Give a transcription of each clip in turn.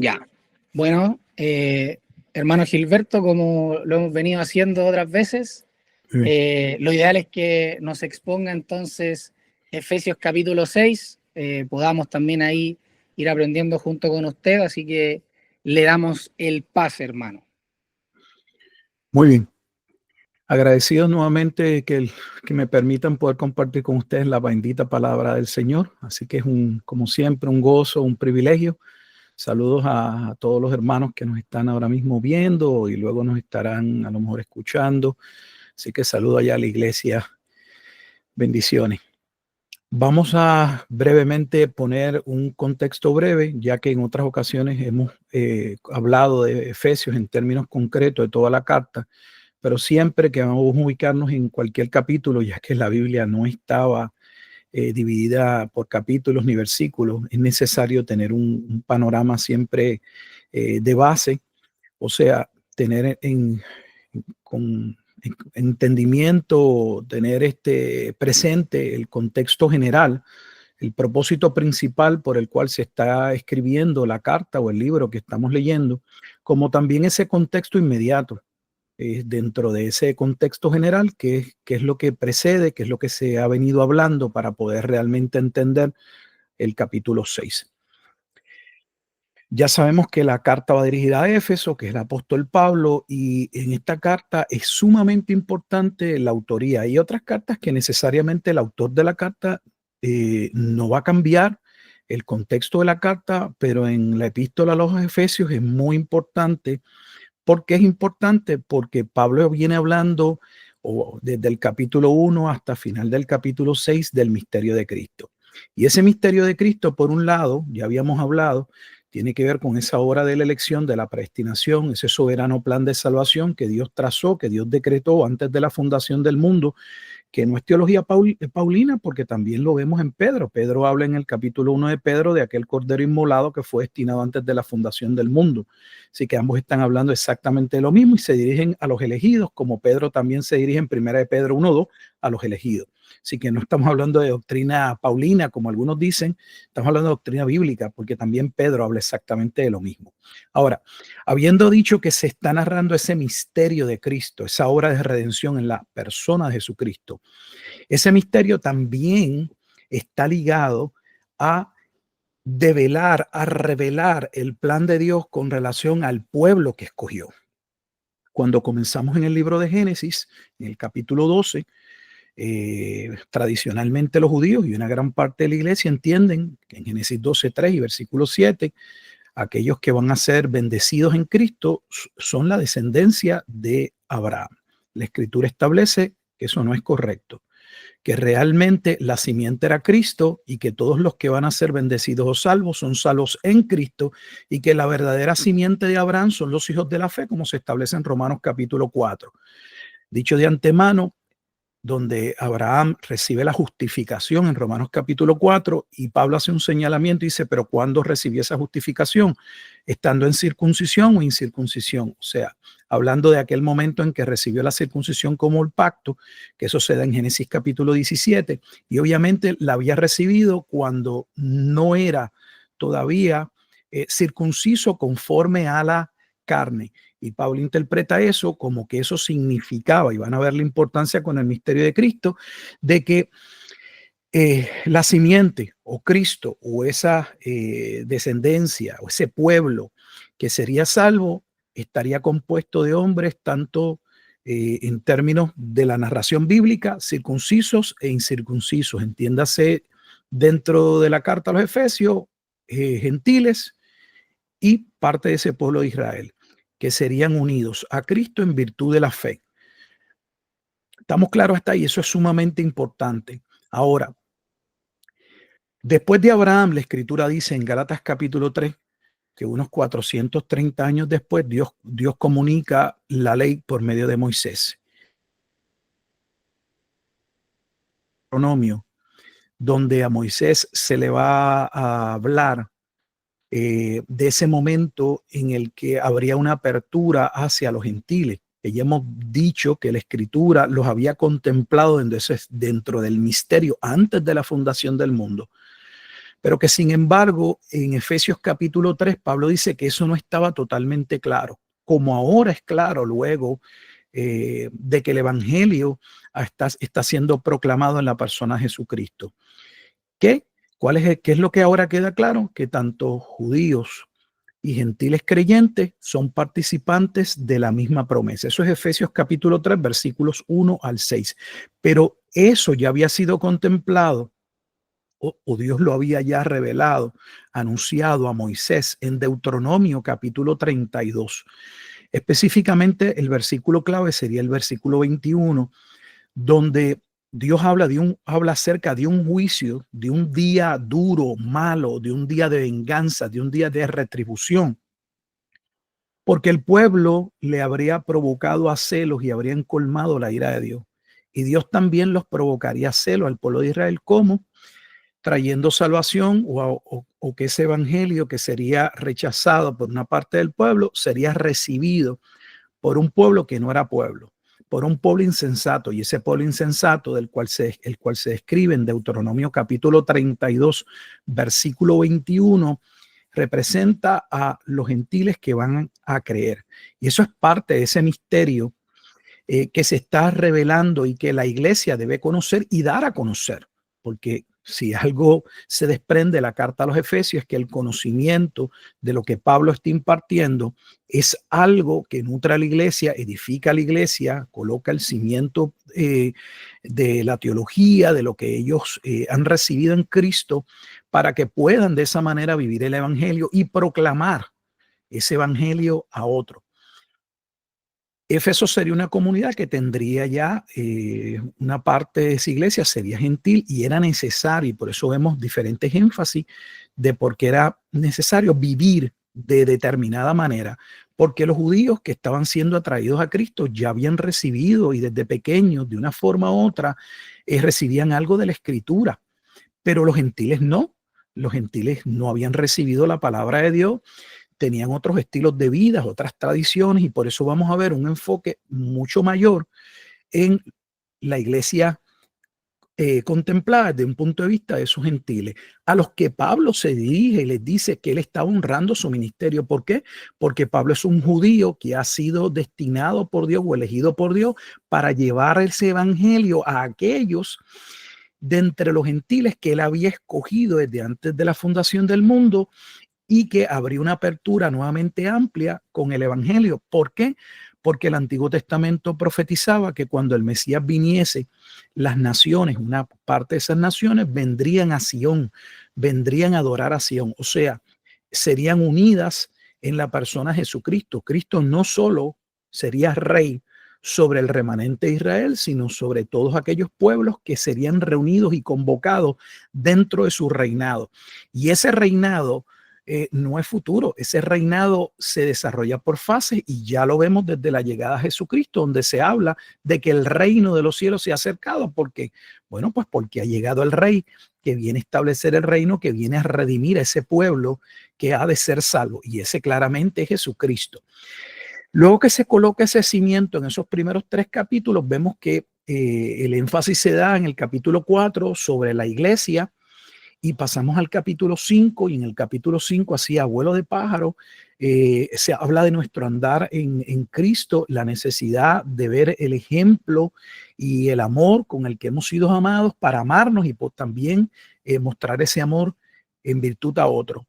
Ya. Bueno, hermano Gilberto, como lo hemos venido haciendo otras veces, lo ideal es que nos exponga entonces Efesios capítulo 6, podamos también ahí ir aprendiendo junto con usted, así que le damos el pase, hermano. Muy bien. Agradecido nuevamente que me permitan poder compartir con ustedes la bendita palabra del Señor. Así que es como siempre, un gozo, un privilegio. Saludos a todos los hermanos que nos están ahora mismo viendo y luego nos estarán a lo mejor escuchando. Así que saludo allá a la iglesia. Bendiciones. Vamos a brevemente poner un contexto breve, ya que en otras ocasiones hemos hablado de Efesios en términos concretos de toda la carta, pero siempre que vamos a ubicarnos en cualquier capítulo, ya que la Biblia no estaba dividida por capítulos ni versículos, es necesario tener un panorama siempre de base, o sea, tener con entendimiento, tener presente el contexto general, el propósito principal por el cual se está escribiendo la carta o el libro que estamos leyendo, como también ese contexto inmediato. Dentro de ese contexto general, qué es lo que precede, qué es lo que se ha venido hablando para poder realmente entender el capítulo 6. Ya sabemos que la carta va dirigida a Éfeso, que es el apóstol Pablo, y en esta carta es sumamente importante la autoría. Hay otras cartas que necesariamente el autor de la carta no va a cambiar el contexto de la carta, pero en la epístola a los Efesios es muy importante. ¿Por qué es importante? Porque Pablo viene hablando desde el capítulo 1 hasta final del capítulo 6 del misterio de Cristo. Y ese misterio de Cristo, por un lado, ya habíamos hablado, tiene que ver con esa obra de la elección, de la predestinación, ese soberano plan de salvación que Dios trazó, que Dios decretó antes de la fundación del mundo, que no es teología paulina, porque también lo vemos en Pedro. Pedro habla en el capítulo 1 de Pedro de aquel cordero inmolado que fue destinado antes de la fundación del mundo. Así que ambos están hablando exactamente de lo mismo y se dirigen a los elegidos, como Pedro también se dirige en 1 de Pedro 1:2 a los elegidos. Así que no estamos hablando de doctrina paulina, como algunos dicen, estamos hablando de doctrina bíblica, porque también Pedro habla exactamente de lo mismo. Ahora, habiendo dicho que se está narrando ese misterio de Cristo, esa obra de redención en la persona de Jesucristo, ese misterio también está ligado a develar, a revelar el plan de Dios con relación al pueblo que escogió. Cuando comenzamos en el libro de Génesis, en el capítulo 12, tradicionalmente los judíos y una gran parte de la iglesia entienden que en Génesis 12:3 y versículo 7, aquellos que van a ser bendecidos en Cristo son la descendencia de Abraham. La escritura establece que eso no es correcto, que realmente la simiente era Cristo y que todos los que van a ser bendecidos o salvos son salvos en Cristo y que la verdadera simiente de Abraham son los hijos de la fe, como se establece en Romanos capítulo 4. Dicho de antemano, donde Abraham recibe la justificación en Romanos capítulo 4 y Pablo hace un señalamiento y dice, pero ¿cuándo recibió esa justificación? ¿Estando en circuncisión o incircuncisión? O sea, hablando de aquel momento en que recibió la circuncisión como el pacto, que eso se da en Génesis capítulo 17, y obviamente la había recibido cuando no era todavía circunciso conforme a la carne. Y Pablo interpreta eso como que eso significaba, y van a ver la importancia con el misterio de Cristo, de que la simiente o Cristo o esa descendencia o ese pueblo que sería salvo estaría compuesto de hombres tanto en términos de la narración bíblica, circuncisos e incircuncisos. Entiéndase dentro de la carta a los Efesios, gentiles y parte de ese pueblo de Israel, que serían unidos a Cristo en virtud de la fe. ¿Estamos claros hasta ahí? Eso es sumamente importante. Ahora, después de Abraham, la escritura dice en Gálatas capítulo 3 que unos 430 años después Dios comunica la ley por medio de Moisés. Donde a Moisés se le va a hablar de ese momento en el que habría una apertura hacia los gentiles. Ya hemos dicho que la escritura los había contemplado dentro del misterio antes de la fundación del mundo. pero que sin embargo en Efesios capítulo 3 Pablo dice que eso no estaba totalmente claro, como ahora es claro luego de que el evangelio está siendo proclamado en la persona de Jesucristo. ¿Qué es lo que ahora queda claro? Que tanto judíos y gentiles creyentes son participantes de la misma promesa. Eso es Efesios capítulo 3, versículos 1 al 6. Pero eso ya había sido contemplado o Dios lo había ya revelado, anunciado a Moisés en Deuteronomio capítulo 32. Específicamente el versículo clave sería el versículo 21, donde Dios habla acerca de un juicio, de un día duro, malo, de un día de venganza, de un día de retribución, porque el pueblo le habría provocado a celos y habrían colmado la ira de Dios. Y Dios también los provocaría a celos al pueblo de Israel, como trayendo salvación o que ese evangelio que sería rechazado por una parte del pueblo sería recibido por un pueblo que no era pueblo, por un pueblo insensato. Y ese pueblo insensato el cual se describe en Deuteronomio capítulo 32, versículo 21, representa a los gentiles que van a creer. Y eso es parte de ese misterio que se está revelando y que la iglesia debe conocer y dar a conocer, porque si algo se desprende de la carta a los Efesios es que el conocimiento de lo que Pablo está impartiendo es algo que nutre a la iglesia, edifica a la iglesia, coloca el cimiento de la teología, de lo que ellos han recibido en Cristo, para que puedan de esa manera vivir el evangelio y proclamar ese evangelio a otro. Éfeso sería una comunidad que tendría ya una parte de esa iglesia, sería gentil, y era necesario, y por eso vemos diferentes énfasis de por qué era necesario vivir de determinada manera, porque los judíos que estaban siendo atraídos a Cristo ya habían recibido y desde pequeños, de una forma u otra, recibían algo de la Escritura, pero los gentiles no. Los gentiles no habían recibido la palabra de Dios, tenían otros estilos de vida, otras tradiciones, y por eso vamos a ver un enfoque mucho mayor en la iglesia contemplada desde un punto de vista de esos gentiles, a los que Pablo se dirige y les dice que él está honrando su ministerio. ¿Por qué? Porque Pablo es un judío que ha sido destinado por Dios o elegido por Dios para llevar ese evangelio a aquellos de entre los gentiles que él había escogido desde antes de la fundación del mundo, y que habría una apertura nuevamente amplia con el evangelio. ¿Por qué? Porque el Antiguo Testamento profetizaba que cuando el Mesías viniese, las naciones, una parte de esas naciones, vendrían a Sion, vendrían a adorar a Sion, o sea, serían unidas en la persona de Jesucristo. Cristo no solo sería rey sobre el remanente de Israel, sino sobre todos aquellos pueblos que serían reunidos y convocados dentro de su reinado. Y ese reinado no es futuro, ese reinado se desarrolla por fases, y ya lo vemos desde la llegada a Jesucristo, donde se habla de que el reino de los cielos se ha acercado. Porque, bueno, pues porque ha llegado el rey que viene a establecer el reino, que viene a redimir a ese pueblo que ha de ser salvo, y ese claramente es Jesucristo. Luego que se coloca ese cimiento en esos primeros 3 capítulos, vemos que el énfasis se da en el capítulo 4 sobre la iglesia, y pasamos al capítulo 5, y en el capítulo 5, así a vuelo de pájaro, se habla de nuestro andar en Cristo, la necesidad de ver el ejemplo y el amor con el que hemos sido amados para amarnos, y también mostrar ese amor en virtud a otro.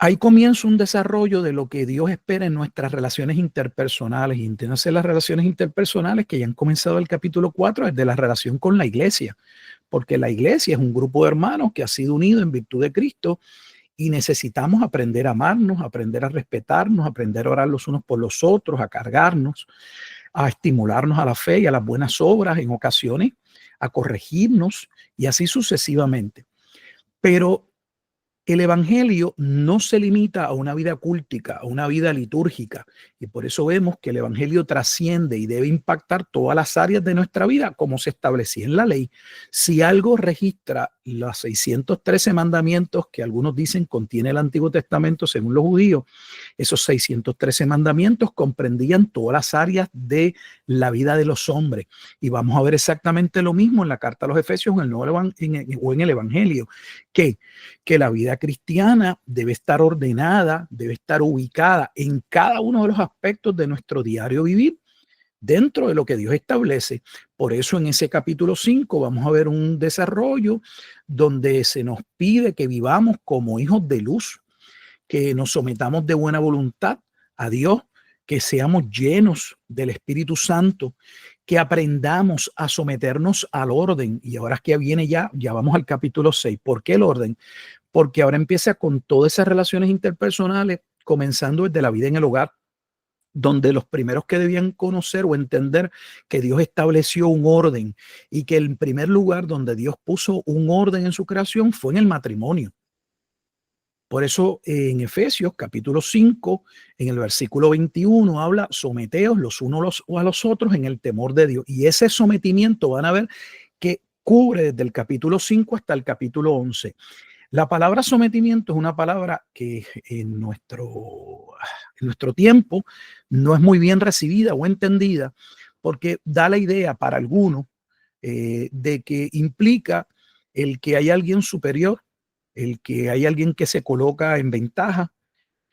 Ahí comienza un desarrollo de lo que Dios espera en nuestras relaciones interpersonales, y entiéndase las relaciones interpersonales que ya han comenzado el capítulo 4, desde la relación con la iglesia, porque la iglesia es un grupo de hermanos que ha sido unido en virtud de Cristo, y necesitamos aprender a amarnos, aprender a respetarnos, aprender a orar los unos por los otros, a cargarnos, a estimularnos a la fe y a las buenas obras en ocasiones, a corregirnos, y así sucesivamente. Pero El evangelio no se limita a una vida cultica, a una vida litúrgica, y por eso vemos que el evangelio trasciende y debe impactar todas las áreas de nuestra vida como se establecía en la ley. Si algo registra los 613 mandamientos que algunos dicen contiene el Antiguo Testamento según los judíos, esos 613 mandamientos comprendían todas las áreas de la vida de los hombres, y vamos a ver exactamente lo mismo en la carta a los Efesios o en el evangelio, que la vida cristiana debe estar ordenada, debe estar ubicada en cada uno de los aspectos de nuestro diario vivir dentro de lo que Dios establece. Por eso en ese capítulo 5 vamos a ver un desarrollo donde se nos pide que vivamos como hijos de luz, que nos sometamos de buena voluntad a Dios, que seamos llenos del Espíritu Santo, que aprendamos a someternos al orden. Y ahora que viene ya vamos al capítulo 6. ¿Por qué el orden? Porque ahora empieza con todas esas relaciones interpersonales, comenzando desde la vida en el hogar, donde los primeros que debían conocer o entender que Dios estableció un orden y que el primer lugar donde Dios puso un orden en su creación fue en el matrimonio. Por eso en Efesios capítulo 5, en el versículo 21, habla: someteos los unos a los otros en el temor de Dios. Y ese sometimiento van a ver que cubre desde el capítulo 5 hasta el capítulo 11. La palabra sometimiento es una palabra que en nuestro tiempo no es muy bien recibida o entendida, porque da la idea para algunos de que implica el que hay alguien superior, el que hay alguien que se coloca en ventaja,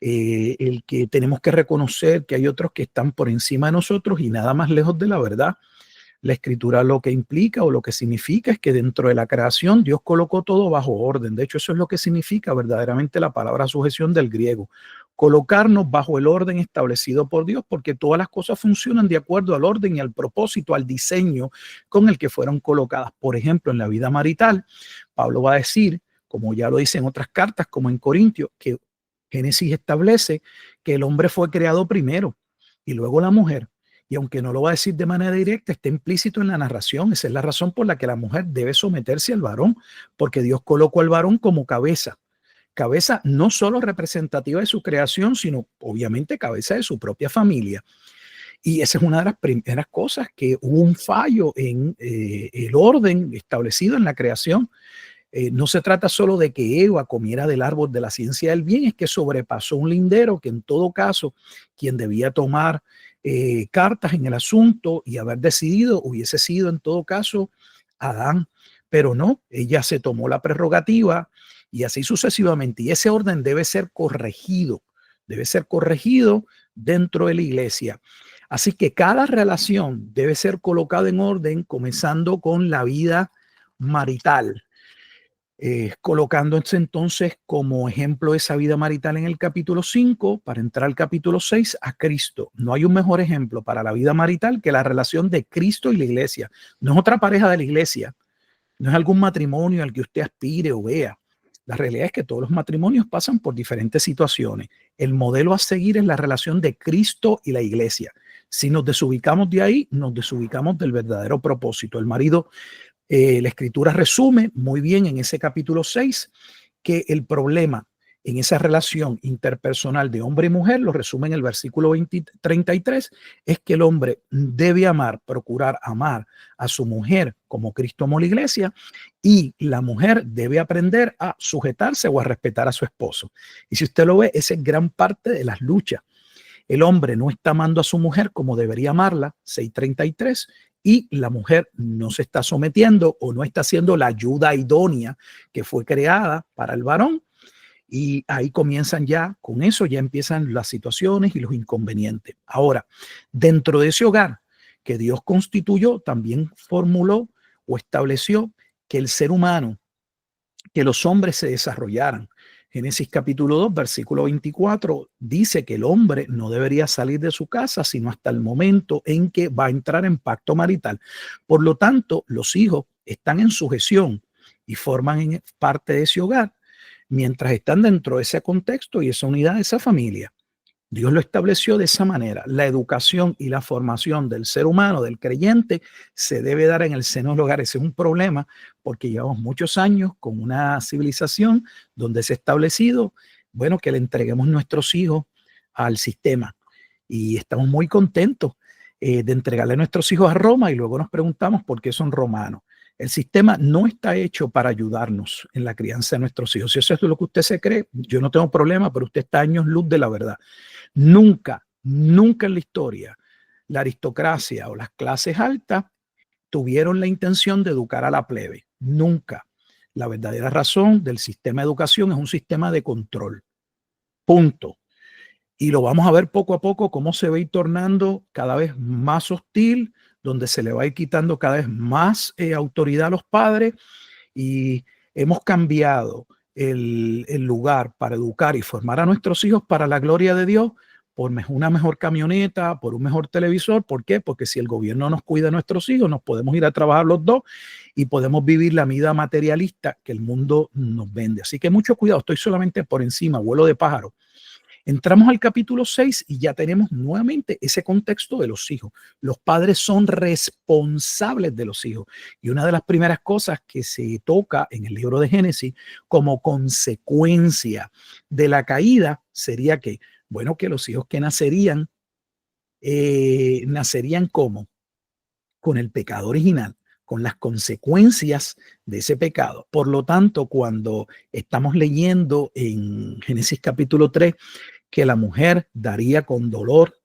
el que tenemos que reconocer que hay otros que están por encima de nosotros, y nada más lejos de la verdad. La escritura lo que implica o lo que significa es que dentro de la creación Dios colocó todo bajo orden. De hecho, eso es lo que significa verdaderamente la palabra sujeción del griego. Colocarnos bajo el orden establecido por Dios, porque todas las cosas funcionan de acuerdo al orden y al propósito, al diseño con el que fueron colocadas. Por ejemplo, en la vida marital, Pablo va a decir, como ya lo dice en otras cartas, como en Corintios, que Génesis establece que el hombre fue creado primero y luego la mujer. Y aunque no lo va a decir de manera directa, está implícito en la narración. Esa es la razón por la que la mujer debe someterse al varón, porque Dios colocó al varón como cabeza. Cabeza no solo representativa de su creación, sino obviamente cabeza de su propia familia. Y esa es una de las primeras cosas, que hubo un fallo en el orden establecido en la creación. No se trata solo de que Eva comiera del árbol de la ciencia del bien, es que sobrepasó un lindero que en todo caso quien debía tomar cartas en el asunto y haber decidido hubiese sido en todo caso Adán, pero no, ella se tomó la prerrogativa y así sucesivamente. Y ese orden debe ser corregido dentro de la iglesia. Así que cada relación debe ser colocada en orden, comenzando con la vida marital. Colocándose entonces como ejemplo de esa vida marital en el capítulo 5, para entrar al capítulo 6, a Cristo. No hay un mejor ejemplo para la vida marital que la relación de Cristo y la iglesia. No es otra pareja de la iglesia, no es algún matrimonio al que usted aspire o vea. La realidad es que todos los matrimonios pasan por diferentes situaciones. El modelo a seguir es la relación de Cristo y la iglesia. Si nos desubicamos de ahí, nos desubicamos del verdadero propósito. El marido, la escritura resume muy bien en ese capítulo 6 que el problema en esa relación interpersonal de hombre y mujer, lo resume en el versículo 33, es que el hombre debe procurar amar a su mujer como Cristo amó la iglesia, y la mujer debe aprender a sujetarse o a respetar a su esposo. Y si usted lo ve, esa es gran parte de las luchas. El hombre no está amando a su mujer como debería amarla, 6:33, y la mujer no se está sometiendo o no está haciendo la ayuda idónea que fue creada para el varón. Y ahí comienzan ya, con eso ya empiezan las situaciones y los inconvenientes. Ahora, dentro de ese hogar que Dios constituyó, también formuló o estableció que el ser humano, que los hombres se desarrollaran. Génesis capítulo 2, versículo 24, dice que el hombre no debería salir de su casa sino hasta el momento en que va a entrar en pacto marital. Por lo tanto, los hijos están en sujeción y forman parte de ese hogar mientras están dentro de ese contexto y esa unidad de esa familia. Dios lo estableció de esa manera. La educación y la formación del ser humano, del creyente, se debe dar en el seno del hogar. Ese es un problema porque llevamos muchos años con una civilización donde se ha establecido, bueno, que le entreguemos nuestros hijos al sistema. Y estamos muy contentos de entregarle a nuestros hijos a Roma y luego nos preguntamos por qué son romanos. El sistema no está hecho para ayudarnos en la crianza de nuestros hijos. Si eso es lo que usted se cree, yo no tengo problema, pero usted está años luz de la verdad. Nunca, nunca en la historia la aristocracia o las clases altas tuvieron la intención de educar a la plebe. Nunca. La verdadera razón del sistema de educación es un sistema de control. Punto. Y lo vamos a ver poco a poco cómo se va a ir tornando cada vez más hostil, donde se le va a ir quitando cada vez más autoridad a los padres y hemos cambiado el lugar para educar y formar a nuestros hijos para la gloria de Dios por una mejor camioneta, por un mejor televisor. ¿Por qué? Porque si el gobierno nos cuida a nuestros hijos, nos podemos ir a trabajar los dos y podemos vivir la vida materialista que el mundo nos vende. Así que mucho cuidado, estoy solamente por encima, vuelo de pájaro. Entramos al capítulo 6 y ya tenemos nuevamente ese contexto de los hijos. Los padres son responsables de los hijos. Y una de las primeras cosas que se toca en el libro de Génesis como consecuencia de la caída sería que, bueno, que los hijos que nacerían, nacerían ¿cómo? Con el pecado original, con las consecuencias de ese pecado. Por lo tanto, cuando estamos leyendo en Génesis capítulo 3, que la mujer daría con dolor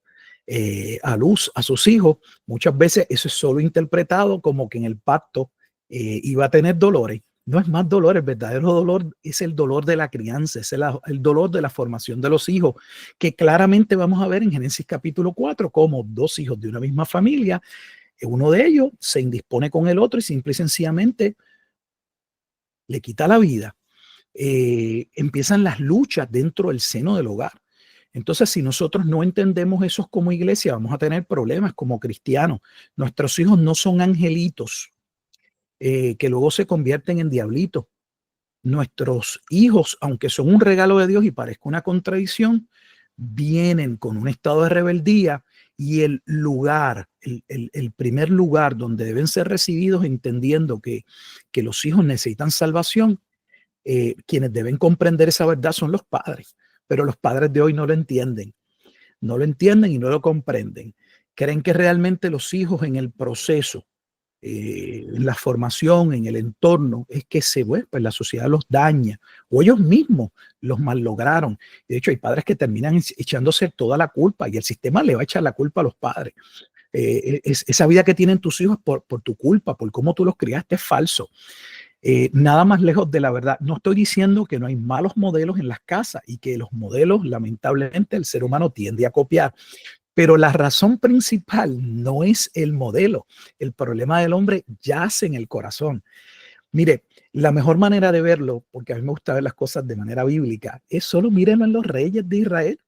a luz a sus hijos, muchas veces eso es solo interpretado como que en el pacto iba a tener dolores. No es más dolor, el verdadero dolor es el dolor de la crianza, es el dolor de la formación de los hijos, que claramente vamos a ver en Génesis capítulo 4, como dos hijos de una misma familia, uno de ellos se indispone con el otro y simple y sencillamente le quita la vida. Empiezan las luchas dentro del seno del hogar. Entonces, si nosotros no entendemos eso como iglesia, vamos a tener problemas como cristianos. Nuestros hijos no son angelitos que luego se convierten en diablitos. Nuestros hijos, aunque son un regalo de Dios y parezca una contradicción, vienen con un estado de rebeldía y el lugar, el primer lugar donde deben ser recibidos entendiendo que los hijos necesitan salvación, quienes deben comprender esa verdad son los padres. Pero los padres de hoy no lo entienden y no lo comprenden. Creen que realmente los hijos en el proceso, en la formación, en el entorno, es que pues la sociedad los daña o ellos mismos los mallograron. De hecho, hay padres que terminan echándose toda la culpa y el sistema le va a echar la culpa a los padres. Esa vida que tienen tus hijos por tu culpa, por cómo tú los criaste, es falso. Nada más lejos de la verdad. No estoy diciendo que no hay malos modelos en las casas y que los modelos, lamentablemente, el ser humano tiende a copiar. Pero la razón principal no es el modelo. El problema del hombre yace en el corazón. Mire, la mejor manera de verlo, porque a mí me gusta ver las cosas de manera bíblica, es solo mírenlo en los reyes de Israel.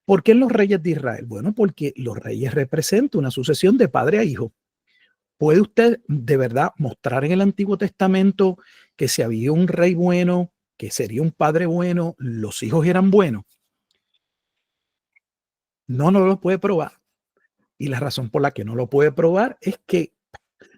¿Por qué en los reyes de Israel? Bueno, porque los reyes representan una sucesión de padre a hijo. ¿Puede usted de verdad mostrar en el Antiguo Testamento que si había un rey bueno, que sería un padre bueno, los hijos eran buenos? No lo puede probar. Y la razón por la que no lo puede probar es que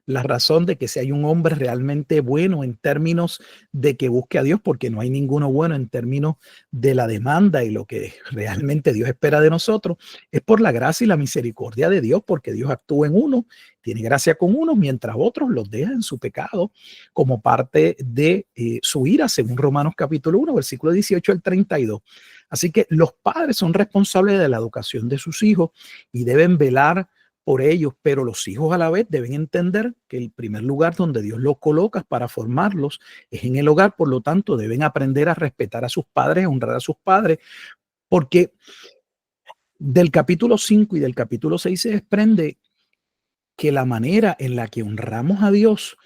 la razón de que si hay un hombre realmente bueno en términos de que busque a Dios, porque no hay ninguno bueno en términos de la demanda y lo que realmente Dios espera de nosotros, es por la gracia y la misericordia de Dios, porque Dios actúa en uno, tiene gracia con unos, mientras otros los deja en su pecado como parte de su ira, según Romanos capítulo 1, versículo 18 al 32. Así que los padres son responsables de la educación de sus hijos y deben velar por ellos, pero los hijos a la vez deben entender que el primer lugar donde Dios los coloca para formarlos es en el hogar. Por lo tanto, deben aprender a respetar a sus padres, a honrar a sus padres, porque del capítulo 5 y del capítulo 6 se desprende que la manera en la que honramos a Dios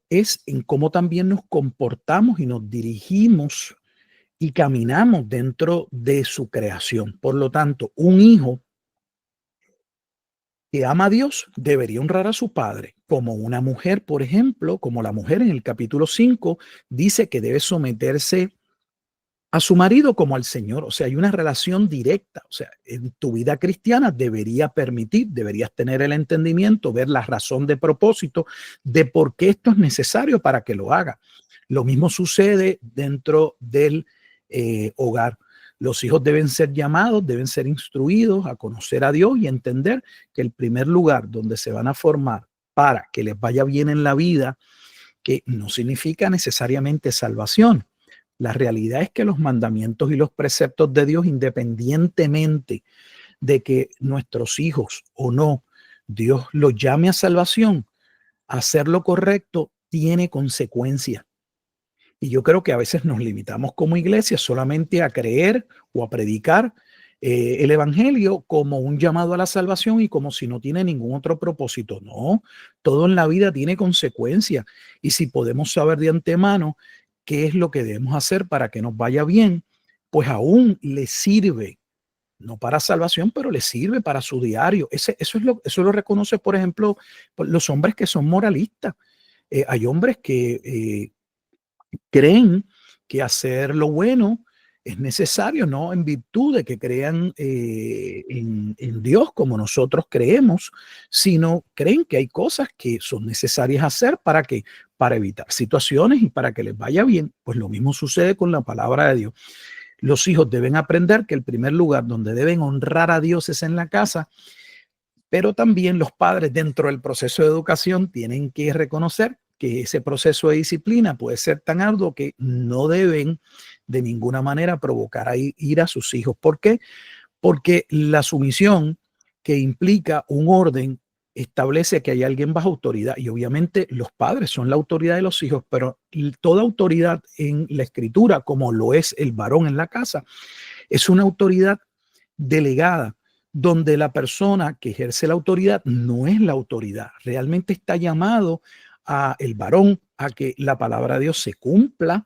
es en cómo también nos comportamos y nos dirigimos y caminamos dentro de su creación. Por lo tanto, un hijo que ama a Dios debería honrar a su padre, como una mujer, por ejemplo, como la mujer en el capítulo 5 dice que debe someterse a su marido como al Señor. O sea, hay una relación directa. O sea, en tu vida cristiana deberías tener el entendimiento, ver la razón de propósito de por qué esto es necesario para que lo haga. Lo mismo sucede dentro del hogar. Los hijos deben ser llamados, deben ser instruidos a conocer a Dios y entender que el primer lugar donde se van a formar para que les vaya bien en la vida, que no significa necesariamente salvación. La realidad es que los mandamientos y los preceptos de Dios, independientemente de que nuestros hijos o no, Dios los llame a salvación, hacer lo correcto tiene consecuencias. Y yo creo que a veces nos limitamos como iglesia solamente a creer o a predicar el evangelio como un llamado a la salvación y como si no tiene ningún otro propósito. No, todo en la vida tiene consecuencias. Y si podemos saber de antemano qué es lo que debemos hacer para que nos vaya bien, pues aún le sirve, no para salvación, pero le sirve para su diario. Eso lo reconoce, por ejemplo, los hombres que son moralistas. Hay hombres que creen que hacer lo bueno es necesario, no en virtud de que crean en Dios como nosotros creemos, sino creen que hay cosas que son necesarias hacer para evitar situaciones y para que les vaya bien. Pues lo mismo sucede con la palabra de Dios. Los hijos deben aprender que el primer lugar donde deben honrar a Dios es en la casa, pero también los padres dentro del proceso de educación tienen que reconocer que ese proceso de disciplina puede ser tan arduo que no deben de ninguna manera provocar a ir a sus hijos. ¿Por qué? Porque la sumisión que implica un orden establece que hay alguien bajo autoridad y obviamente los padres son la autoridad de los hijos, pero toda autoridad en la escritura, como lo es el varón en la casa, es una autoridad delegada, donde la persona que ejerce la autoridad no es la autoridad. Realmente está llamado a el varón a que la palabra de Dios se cumpla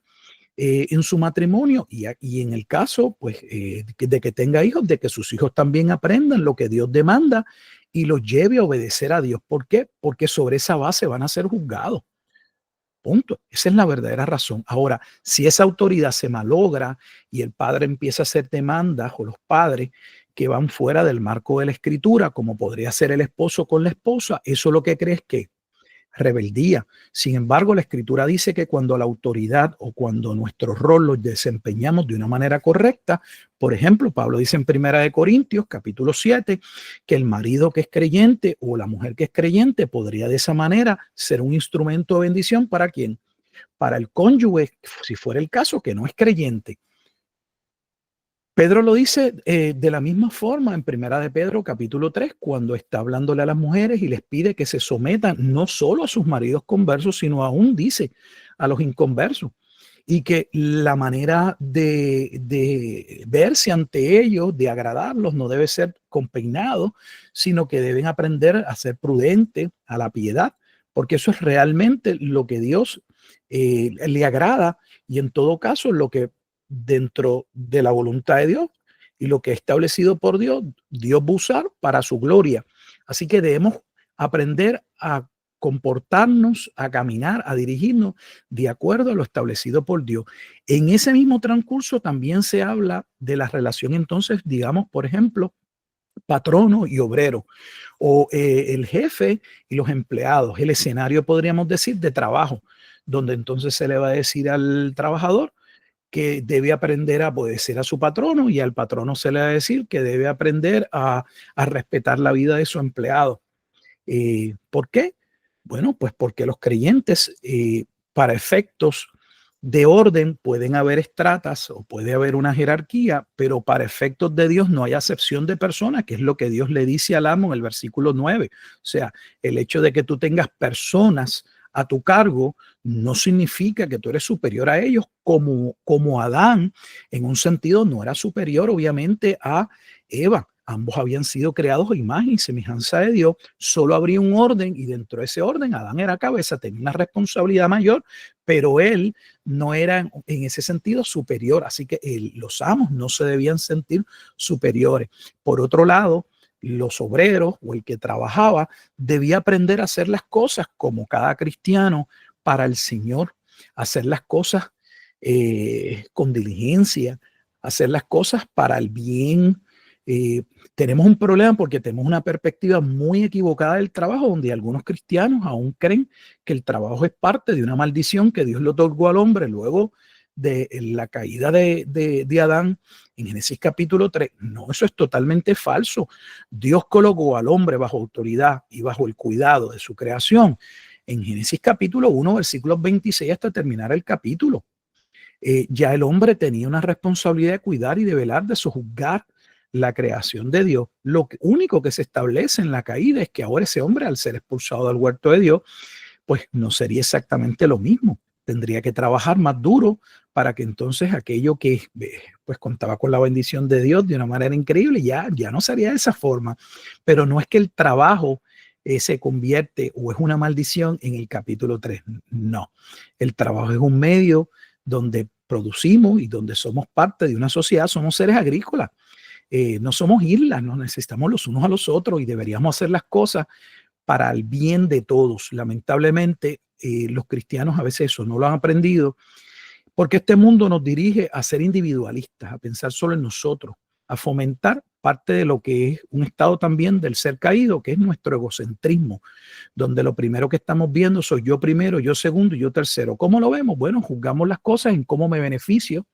en su matrimonio y en el caso pues de que tenga hijos, de que sus hijos también aprendan lo que Dios demanda y los lleve a obedecer a Dios. ¿Por qué? Porque sobre esa base van a ser juzgados. Punto. Esa es la verdadera razón. Ahora, si esa autoridad se malogra y el padre empieza a hacer demandas o los padres que van fuera del marco de la escritura, como podría ser el esposo con la esposa, eso lo que cree es que rebeldía. Sin embargo, la escritura dice que cuando la autoridad o cuando nuestro rol lo desempeñamos de una manera correcta, por ejemplo, Pablo dice en Primera de Corintios, capítulo 7, que el marido que es creyente o la mujer que es creyente podría de esa manera ser un instrumento de bendición para quién, para el cónyuge, si fuera el caso, que no es creyente. Pedro lo dice de la misma forma en Primera de Pedro capítulo 3, cuando está hablándole a las mujeres y les pide que se sometan no solo a sus maridos conversos, sino aún dice a los inconversos. Y que la manera de verse ante ellos, de agradarlos, no debe ser con peinado, sino que deben aprender a ser prudentes, a la piedad, porque eso es realmente lo que Dios le agrada y en todo caso lo que dentro de la voluntad de Dios y lo que es establecido por Dios, Dios va a usar para su gloria. Así que debemos aprender a comportarnos, a caminar, a dirigirnos de acuerdo a lo establecido por Dios. En ese mismo transcurso también se habla de la relación entonces, digamos, por ejemplo, patrono y obrero, o el jefe y los empleados, el escenario podríamos decir de trabajo, donde entonces se le va a decir al trabajador que debe aprender a obedecer a su patrono y al patrono se le va a decir que debe aprender a respetar la vida de su empleado. ¿Por qué? Bueno, pues porque los creyentes, para efectos de orden, pueden haber estratas o puede haber una jerarquía, pero para efectos de Dios no hay acepción de personas, que es lo que Dios le dice al amo en el versículo 9. O sea, el hecho de que tú tengas personas a tu cargo no significa que tú eres superior a ellos, como Adán, en un sentido, no era superior, obviamente, a Eva. Ambos habían sido creados a imagen y semejanza de Dios. Solo habría un orden y dentro de ese orden Adán era cabeza, tenía una responsabilidad mayor, pero él no era en ese sentido superior. Así que los amos no se debían sentir superiores. Por otro lado, los obreros o el que trabajaba debía aprender a hacer las cosas como cada cristiano para el Señor, hacer las cosas con diligencia, hacer las cosas para el bien. Tenemos un problema porque tenemos una perspectiva muy equivocada del trabajo, donde algunos cristianos aún creen que el trabajo es parte de una maldición que Dios le otorgó al hombre luego de la caída de Adán en Génesis capítulo 3. No, eso es totalmente falso. Dios colocó al hombre bajo autoridad y bajo el cuidado de su creación en Génesis capítulo 1, versículos 26 hasta terminar el capítulo. Ya el hombre tenía una responsabilidad de cuidar y de velar, de sojuzgar la creación de Dios. Lo único que se establece en la caída es que ahora ese hombre, al ser expulsado del huerto de Dios, pues no sería exactamente lo mismo. Tendría que trabajar más duro para que entonces aquello que pues contaba con la bendición de Dios de una manera increíble, ya no sería de esa forma. Pero no es que el trabajo se convierte o es una maldición en el capítulo 3. No, el trabajo es un medio donde producimos y donde somos parte de una sociedad, somos seres agrícolas. No somos islas, nos necesitamos los unos a los otros y deberíamos hacer las cosas para el bien de todos. Lamentablemente, los cristianos a veces eso no lo han aprendido, porque este mundo nos dirige a ser individualistas, a pensar solo en nosotros, a fomentar parte de lo que es un estado también del ser caído, que es nuestro egocentrismo, donde lo primero que estamos viendo soy yo primero, yo segundo y yo tercero. ¿Cómo lo vemos? Bueno, juzgamos las cosas en cómo me beneficio,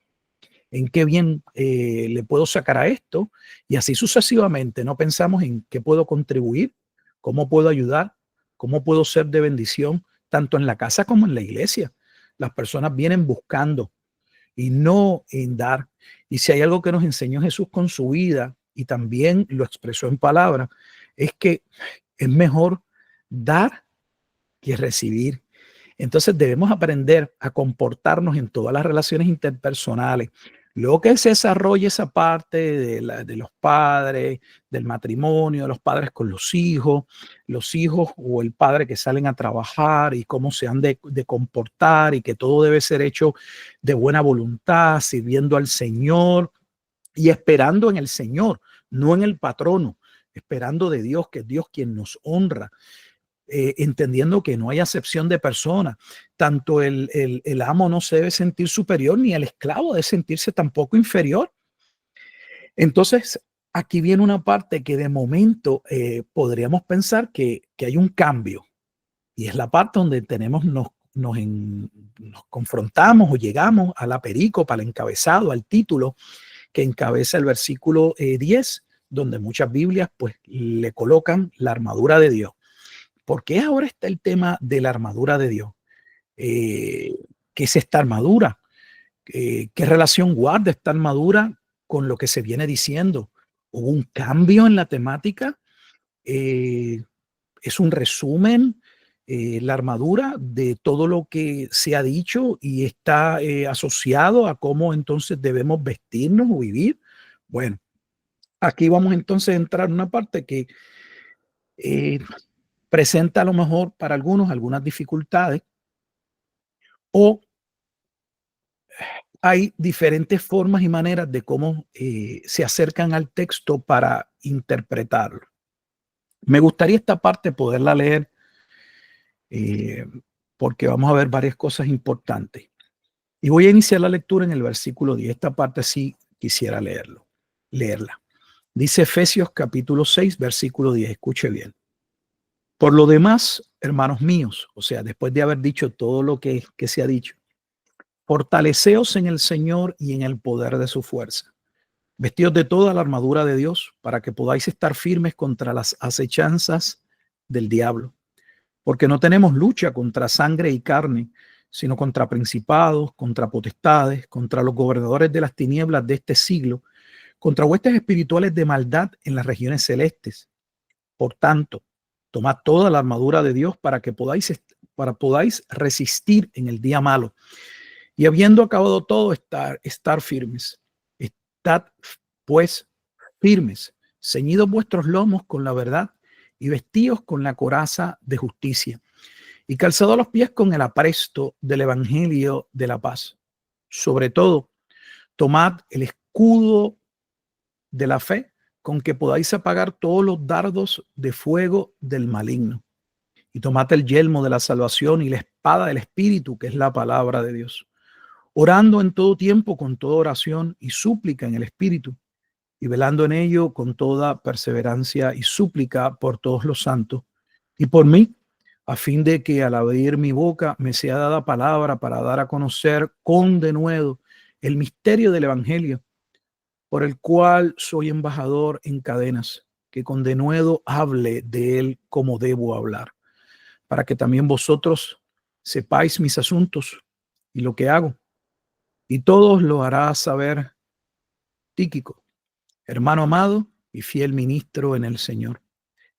en qué bien le puedo sacar a esto, y así sucesivamente. No pensamos en qué puedo contribuir, cómo puedo ayudar, cómo puedo ser de bendición, tanto en la casa como en la iglesia. Las personas vienen buscando y no en dar. Y si hay algo que nos enseñó Jesús con su vida, y también lo expresó en palabras, es que es mejor dar que recibir. Entonces debemos aprender a comportarnos en todas las relaciones interpersonales. Luego que se desarrolle esa parte de los padres, del matrimonio, de los padres con los hijos o el padre que salen a trabajar y cómo se han de comportar, y que todo debe ser hecho de buena voluntad, sirviendo al Señor y esperando en el Señor, no en el patrono, esperando de Dios, que es Dios quien nos honra. Entendiendo que no hay acepción de persona. Tanto el amo no se debe sentir superior, ni el esclavo debe sentirse tampoco inferior. Entonces, aquí viene una parte que de momento podríamos pensar que hay un cambio, y es la parte donde nos confrontamos o llegamos a la perícopa, al encabezado, al título que encabeza el versículo 10, donde muchas Biblias pues le colocan la armadura de Dios. ¿Por qué ahora está el tema de la armadura de Dios? ¿Qué es esta armadura? ¿Qué relación guarda esta armadura con lo que se viene diciendo? ¿Hubo un cambio en la temática? ¿Es un resumen la armadura de todo lo que se ha dicho y está asociado a cómo entonces debemos vestirnos o vivir? Bueno, aquí vamos entonces a entrar en una parte que presenta a lo mejor para algunos algunas dificultades, o hay diferentes formas y maneras de cómo se acercan al texto para interpretarlo. Me gustaría esta parte poderla leer porque vamos a ver varias cosas importantes. Y voy a iniciar la lectura en el versículo 10. Esta parte sí quisiera leerla. Dice Efesios capítulo 6, versículo 10. Escuche bien. Por lo demás, hermanos míos, o sea, después de haber dicho todo lo que se ha dicho, fortaleceos en el Señor y en el poder de su fuerza. Vestidos de toda la armadura de Dios para que podáis estar firmes contra las acechanzas del diablo. Porque no tenemos lucha contra sangre y carne, sino contra principados, contra potestades, contra los gobernadores de las tinieblas de este siglo, contra huestes espirituales de maldad en las regiones celestes. Por tanto, tomad toda la armadura de Dios para que podáis resistir en el día malo. Y habiendo acabado todo, estar firmes. Estad pues firmes, ceñidos vuestros lomos con la verdad y vestíos con la coraza de justicia y calzados los pies con el apresto del evangelio de la paz. Sobre todo, tomad el escudo de la fe con que podáis apagar todos los dardos de fuego del maligno. Y tomad el yelmo de la salvación y la espada del Espíritu, que es la palabra de Dios. orando en todo tiempo con toda oración y súplica en el Espíritu, y velando en ello con toda perseverancia y súplica por todos los santos y por mí, a fin de que al abrir mi boca me sea dada palabra para dar a conocer con denuedo el misterio del Evangelio, por el cual soy embajador en cadenas, que con denuedo hable de él como debo hablar, para que también vosotros sepáis mis asuntos y lo que hago. Y todos lo hará saber Tíquico, hermano amado y fiel ministro en el Señor,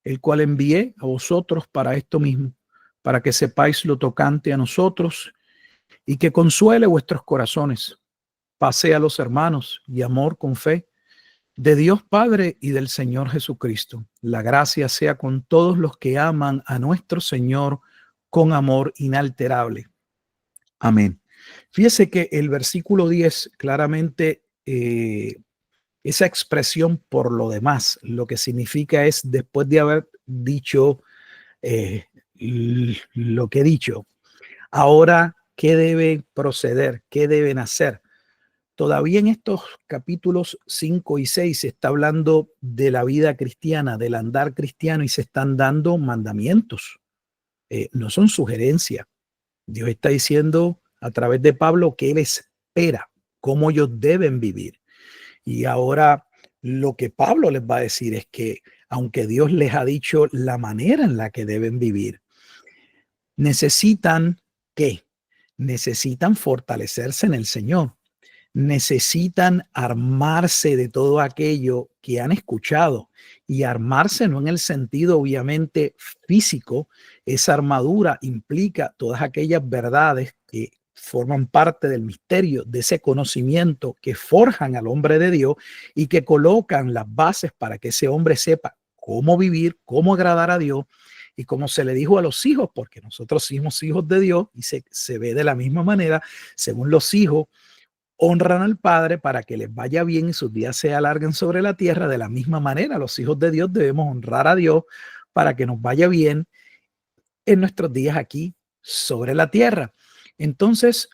el cual envié a vosotros para esto mismo, para que sepáis lo tocante a nosotros y que consuele vuestros corazones. Pase a los hermanos y amor con fe de Dios Padre y del Señor Jesucristo. La gracia sea con todos los que aman a nuestro Señor con amor inalterable. Amén. Fíjese que el versículo 10 claramente, esa expresión por lo demás, lo que significa es después de haber dicho lo que he dicho, ahora, ¿qué debe proceder? ¿Qué deben hacer? Todavía en estos capítulos 5 y 6 se está hablando de la vida cristiana, del andar cristiano, y se están dando mandamientos. No son sugerencias. Dios está diciendo a través de Pablo que Él espera cómo ellos deben vivir. Y ahora lo que Pablo les va a decir es que aunque Dios les ha dicho la manera en la que deben vivir, necesitan ¿qué? Necesitan fortalecerse en el Señor. Necesitan armarse de todo aquello que han escuchado, y armarse no en el sentido obviamente físico. Esa armadura implica todas aquellas verdades que forman parte del misterio de ese conocimiento que forjan al hombre de Dios y que colocan las bases para que ese hombre sepa cómo vivir, cómo agradar a Dios. Y como se le dijo a los hijos, porque nosotros somos hijos de Dios, y se ve de la misma manera, según los hijos honran al Padre para que les vaya bien y sus días se alarguen sobre la tierra, de la misma manera los hijos de Dios debemos honrar a Dios para que nos vaya bien en nuestros días aquí sobre la tierra. Entonces,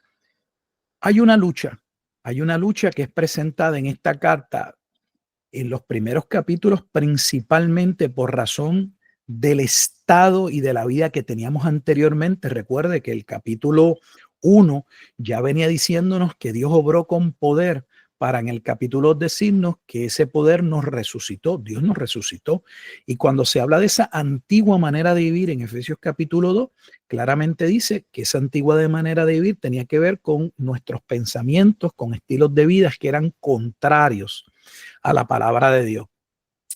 hay una lucha que es presentada en esta carta en los primeros capítulos, principalmente por razón del estado y de la vida que teníamos anteriormente. Recuerde que el capítulo 1 ya venía diciéndonos que Dios obró con poder para en el capítulo 2 decirnos que ese poder nos resucitó, Dios nos resucitó. Y cuando se habla de esa antigua manera de vivir en Efesios capítulo 2, claramente dice que esa antigua manera de vivir tenía que ver con nuestros pensamientos, con estilos de vida que eran contrarios a la palabra de Dios.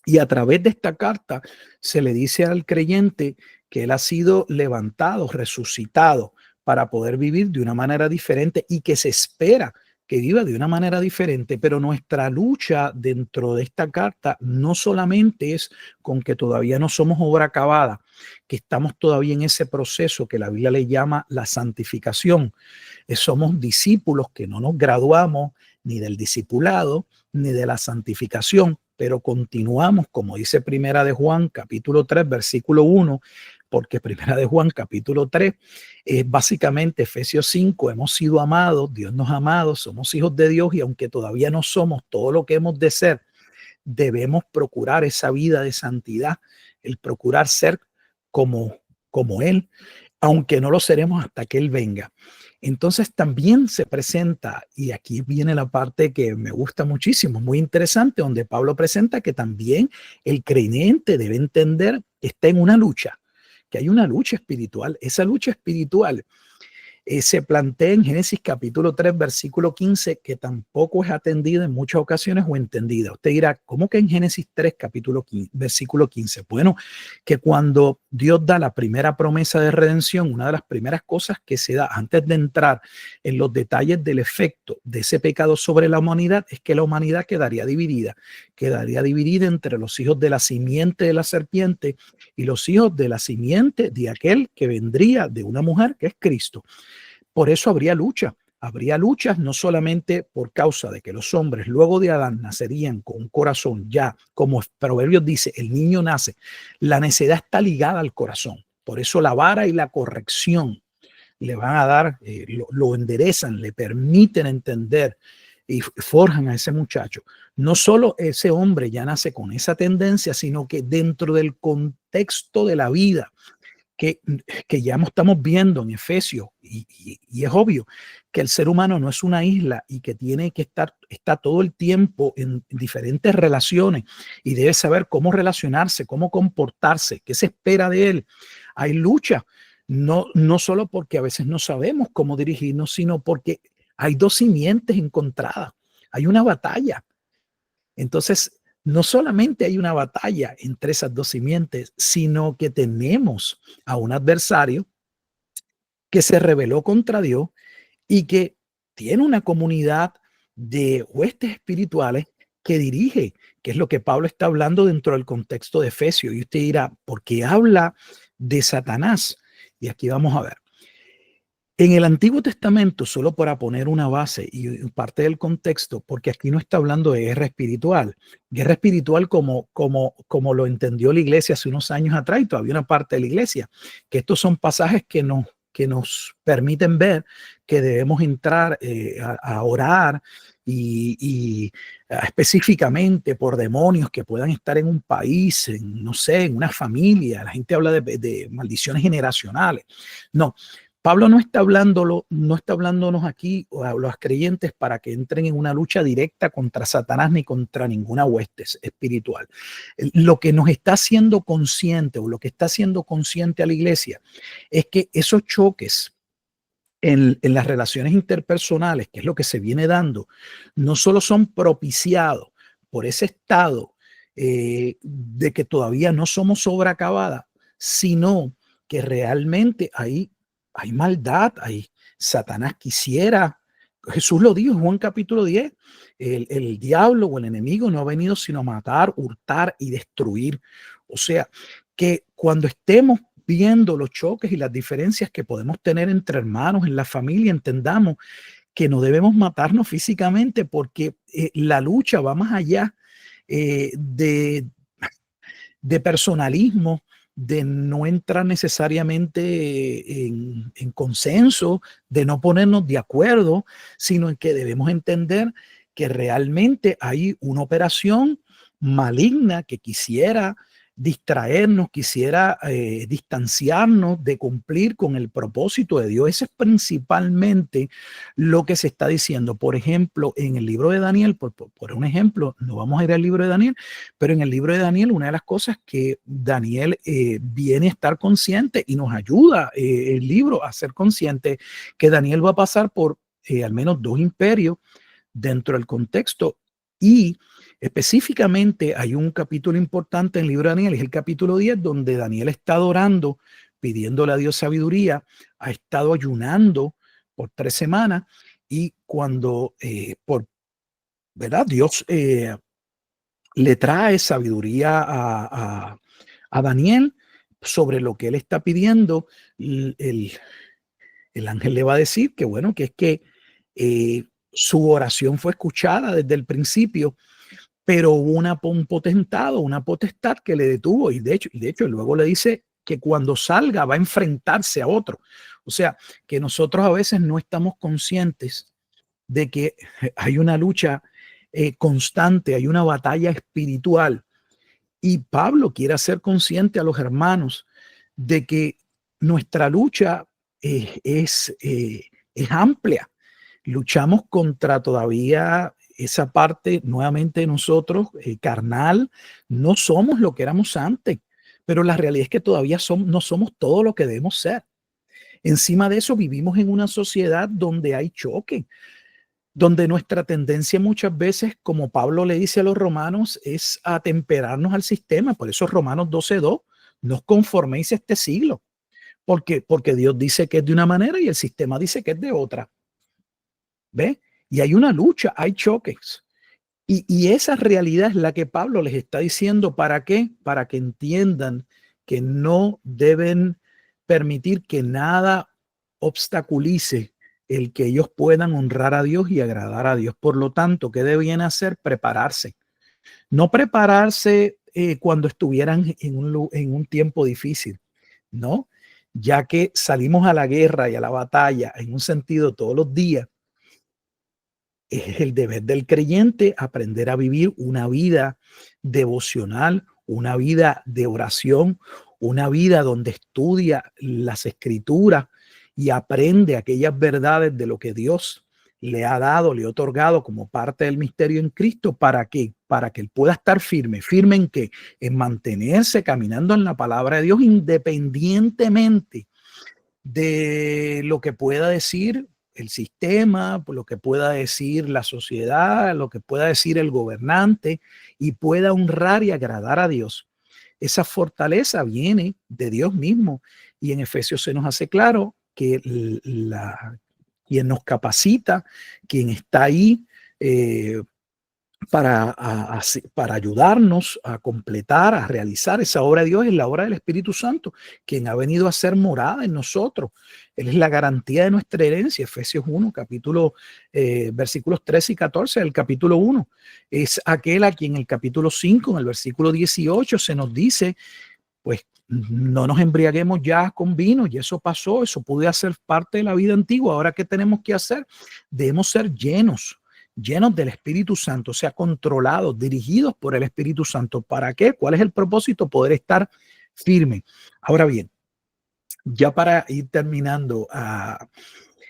Y a través de esta carta se le dice al creyente que él ha sido levantado, resucitado, para poder vivir de una manera diferente, y que se espera que viva de una manera diferente. Pero nuestra lucha dentro de esta carta no solamente es con que todavía no somos obra acabada, que estamos todavía en ese proceso que la Biblia le llama la santificación. Somos discípulos que no nos graduamos ni del discipulado ni de la santificación, pero continuamos, como dice Primera de Juan, capítulo 3, versículo 1, porque Primera de Juan, capítulo 3, es básicamente Efesios 5, hemos sido amados, Dios nos ha amado, somos hijos de Dios, y aunque todavía no somos todo lo que hemos de ser, debemos procurar esa vida de santidad, el procurar ser como Él, aunque no lo seremos hasta que Él venga. Entonces también se presenta, y aquí viene la parte que me gusta muchísimo, muy interesante, donde Pablo presenta que también el creyente debe entender que está en una lucha, que hay una lucha espiritual. Esa lucha espiritual se plantea en Génesis capítulo 3, versículo 15, que tampoco es atendida en muchas ocasiones o entendida. Usted dirá, ¿cómo que en Génesis 3, capítulo 15, versículo 15? Bueno, que cuando Dios da la primera promesa de redención, una de las primeras cosas que se da antes de entrar en los detalles del efecto de ese pecado sobre la humanidad es que la humanidad quedaría dividida entre los hijos de la simiente de la serpiente y los hijos de la simiente de aquel que vendría de una mujer, que es Cristo. Por eso habría luchas no solamente por causa de que los hombres luego de Adán nacerían con un corazón ya, como Proverbios dice, el niño nace, la necedad está ligada al corazón. Por eso la vara y la corrección le van a dar, lo enderezan, le permiten entender y forjan a ese muchacho. No solo ese hombre ya nace con esa tendencia, sino que dentro del contexto de la vida que ya estamos viendo en Efesios, y es obvio que el ser humano no es una isla y que tiene que está todo el tiempo en diferentes relaciones y debe saber cómo relacionarse, cómo comportarse, qué se espera de él. Hay lucha, no solo porque a veces no sabemos cómo dirigirnos, sino porque hay dos simientes encontradas, hay una batalla. Entonces, no solamente hay una batalla entre esas dos simientes, sino que tenemos a un adversario que se rebeló contra Dios y que tiene una comunidad de huestes espirituales que dirige, que es lo que Pablo está hablando dentro del contexto de Efesios. Y usted dirá, ¿por qué habla de Satanás? Y aquí vamos a ver. En el Antiguo Testamento, solo para poner una base y parte del contexto, porque aquí no está hablando de guerra espiritual como lo entendió la iglesia hace unos años atrás y todavía una parte de la iglesia, que estos son pasajes que nos permiten ver que debemos entrar a orar y específicamente por demonios que puedan estar en un país, no sé, en una familia. La gente habla de maldiciones generacionales. No. Pablo no está hablándonos aquí a los creyentes para que entren en una lucha directa contra Satanás ni contra ninguna hueste espiritual. Lo que nos está haciendo consciente o lo que está haciendo consciente a la iglesia es que esos choques en las relaciones interpersonales, que es lo que se viene dando, no solo son propiciados por ese estado de que todavía no somos sobreacabada, sino que realmente hay maldad, Satanás quisiera, Jesús lo dijo en Juan capítulo 10, el diablo o el enemigo no ha venido sino a matar, hurtar y destruir. O sea, que cuando estemos viendo los choques y las diferencias que podemos tener entre hermanos en la familia, entendamos que no debemos matarnos físicamente porque la lucha va más allá de personalismo, de no entrar necesariamente en consenso, de no ponernos de acuerdo, sino en que debemos entender que realmente hay una operación maligna que quisiera distraernos, quisiera distanciarnos de cumplir con el propósito de Dios. Eso es principalmente lo que se está diciendo. Por ejemplo, en el libro de Daniel, por un ejemplo, no vamos a ir al libro de Daniel, pero en el libro de Daniel, una de las cosas que Daniel viene a estar consciente y nos ayuda el libro a ser consciente, que Daniel va a pasar por al menos dos imperios dentro del contexto. Y específicamente hay un capítulo importante en el libro de Daniel, es el capítulo 10, donde Daniel está adorando, pidiéndole a Dios sabiduría, ha estado ayunando por 3 semanas y cuando ¿verdad? Dios le trae sabiduría a Daniel sobre lo que él está pidiendo, el ángel le va a decir que bueno, que es que su oración fue escuchada desde el principio, pero hubo un potentado, una potestad que le detuvo y de hecho luego le dice que cuando salga va a enfrentarse a otro. O sea, que nosotros a veces no estamos conscientes de que hay una lucha constante, hay una batalla espiritual. Y Pablo quiere hacer consciente a los hermanos de que nuestra lucha es amplia. Luchamos contra todavía esa parte nuevamente de nosotros, carnal. No somos lo que éramos antes, pero la realidad es que todavía no somos todo lo que debemos ser. Encima de eso, vivimos en una sociedad donde hay choque, donde nuestra tendencia muchas veces, como Pablo le dice a los romanos, es atemperarnos al sistema. Por eso Romanos 12:2, no os conforméis a este siglo, porque Dios dice que es de una manera y el sistema dice que es de otra. ¿Ve? Y hay una lucha, hay choques. Y esa realidad es la que Pablo les está diciendo. ¿Para qué? Para que entiendan que no deben permitir que nada obstaculice el que ellos puedan honrar a Dios y agradar a Dios. Por lo tanto, ¿qué debían hacer? Prepararse. No prepararse cuando estuvieran en un tiempo difícil, ¿no? ya que salimos a la guerra y a la batalla en un sentido todos los días, es el deber del creyente aprender a vivir una vida devocional, una vida de oración, una vida donde estudia las escrituras y aprende aquellas verdades de lo que Dios le ha dado, le ha otorgado como parte del misterio en Cristo. ¿Para qué? Para que él pueda estar firme. ¿Firme en qué? En mantenerse caminando en la palabra de Dios independientemente de lo que pueda decir el sistema, por lo que pueda decir la sociedad, lo que pueda decir el gobernante, y pueda honrar y agradar a Dios. Esa fortaleza viene de Dios mismo, y en Efesios se nos hace claro que quien nos capacita, quien está ahí para ayudarnos a completar, a realizar esa obra de Dios, es la obra del Espíritu Santo, quien ha venido a ser morada en nosotros. Él es la garantía de nuestra herencia. Efesios 1, versículos 13 y 14 del capítulo 1. Es aquel a quien en el capítulo 5, en el versículo 18, se nos dice, pues no nos embriaguemos ya con vino, y eso pasó, eso pudo ser parte de la vida antigua. Ahora, ¿qué tenemos que hacer? Debemos ser llenos del Espíritu Santo, o sea, controlados, dirigidos por el Espíritu Santo. ¿Para qué? ¿Cuál es el propósito? Poder estar firme. Ahora bien, ya para ir terminando,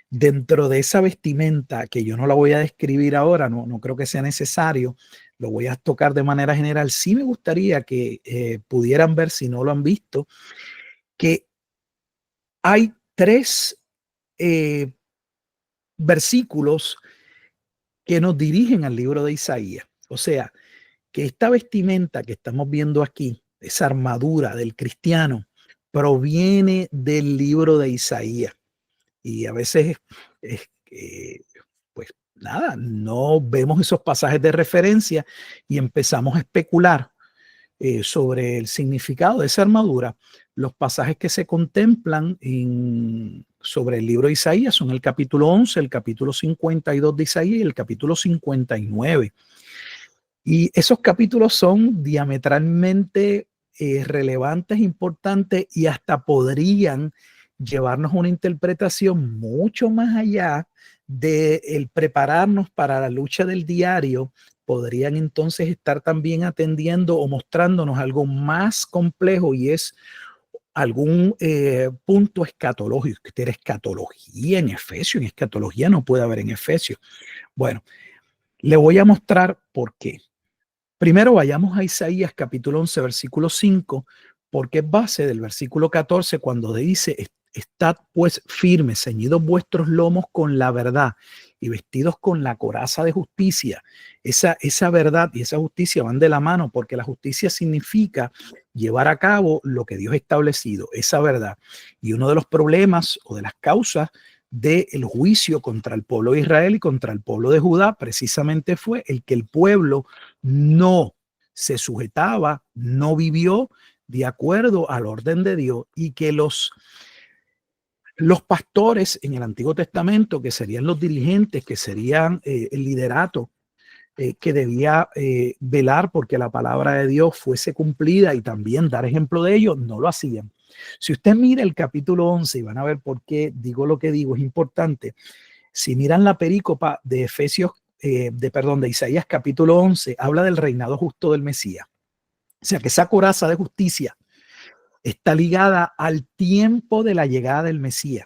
dentro de esa vestimenta, que yo no la voy a describir ahora, no creo que sea necesario, lo voy a tocar de manera general. Sí me gustaría que pudieran ver, si no lo han visto, que hay 3 versículos que nos dirigen al libro de Isaías. O sea, que esta vestimenta que estamos viendo aquí, esa armadura del cristiano, proviene del libro de Isaías. Y a veces, pues nada, no vemos esos pasajes de referencia y empezamos a especular sobre el significado de esa armadura. Los pasajes que se contemplan sobre el libro de Isaías son el capítulo 11, el capítulo 52 de Isaías y el capítulo 59. Y esos capítulos son diametralmente relevantes, importantes, y hasta podrían llevarnos a una interpretación mucho más allá de el prepararnos para la lucha del diario. Podrían entonces estar también atendiendo o mostrándonos algo más complejo, y es algún punto escatológico. Que era escatología en Efesios, en escatología no puede haber en Efesios. Bueno, le voy a mostrar por qué. Primero vayamos a Isaías capítulo 11, versículo 5, porque es base del versículo 14 cuando dice: estad pues firmes, ceñidos vuestros lomos con la verdad y vestidos con la coraza de justicia. Esa verdad y esa justicia van de la mano, porque la justicia significa llevar a cabo lo que Dios ha establecido, esa verdad. Y uno de los problemas o de las causas del juicio contra el pueblo de Israel y contra el pueblo de Judá precisamente fue el que el pueblo no se sujetaba, no vivió de acuerdo al orden de Dios, y que los pastores en el Antiguo Testamento, que serían los dirigentes, que serían el liderato, que debía velar porque la palabra de Dios fuese cumplida y también dar ejemplo de ello, no lo hacían. Si usted mira el capítulo 11, y van a ver por qué digo lo que digo, es importante. Si miran la perícopa de de Isaías capítulo 11, habla del reinado justo del Mesías. O sea que esa coraza de justicia está ligada al tiempo de la llegada del Mesías.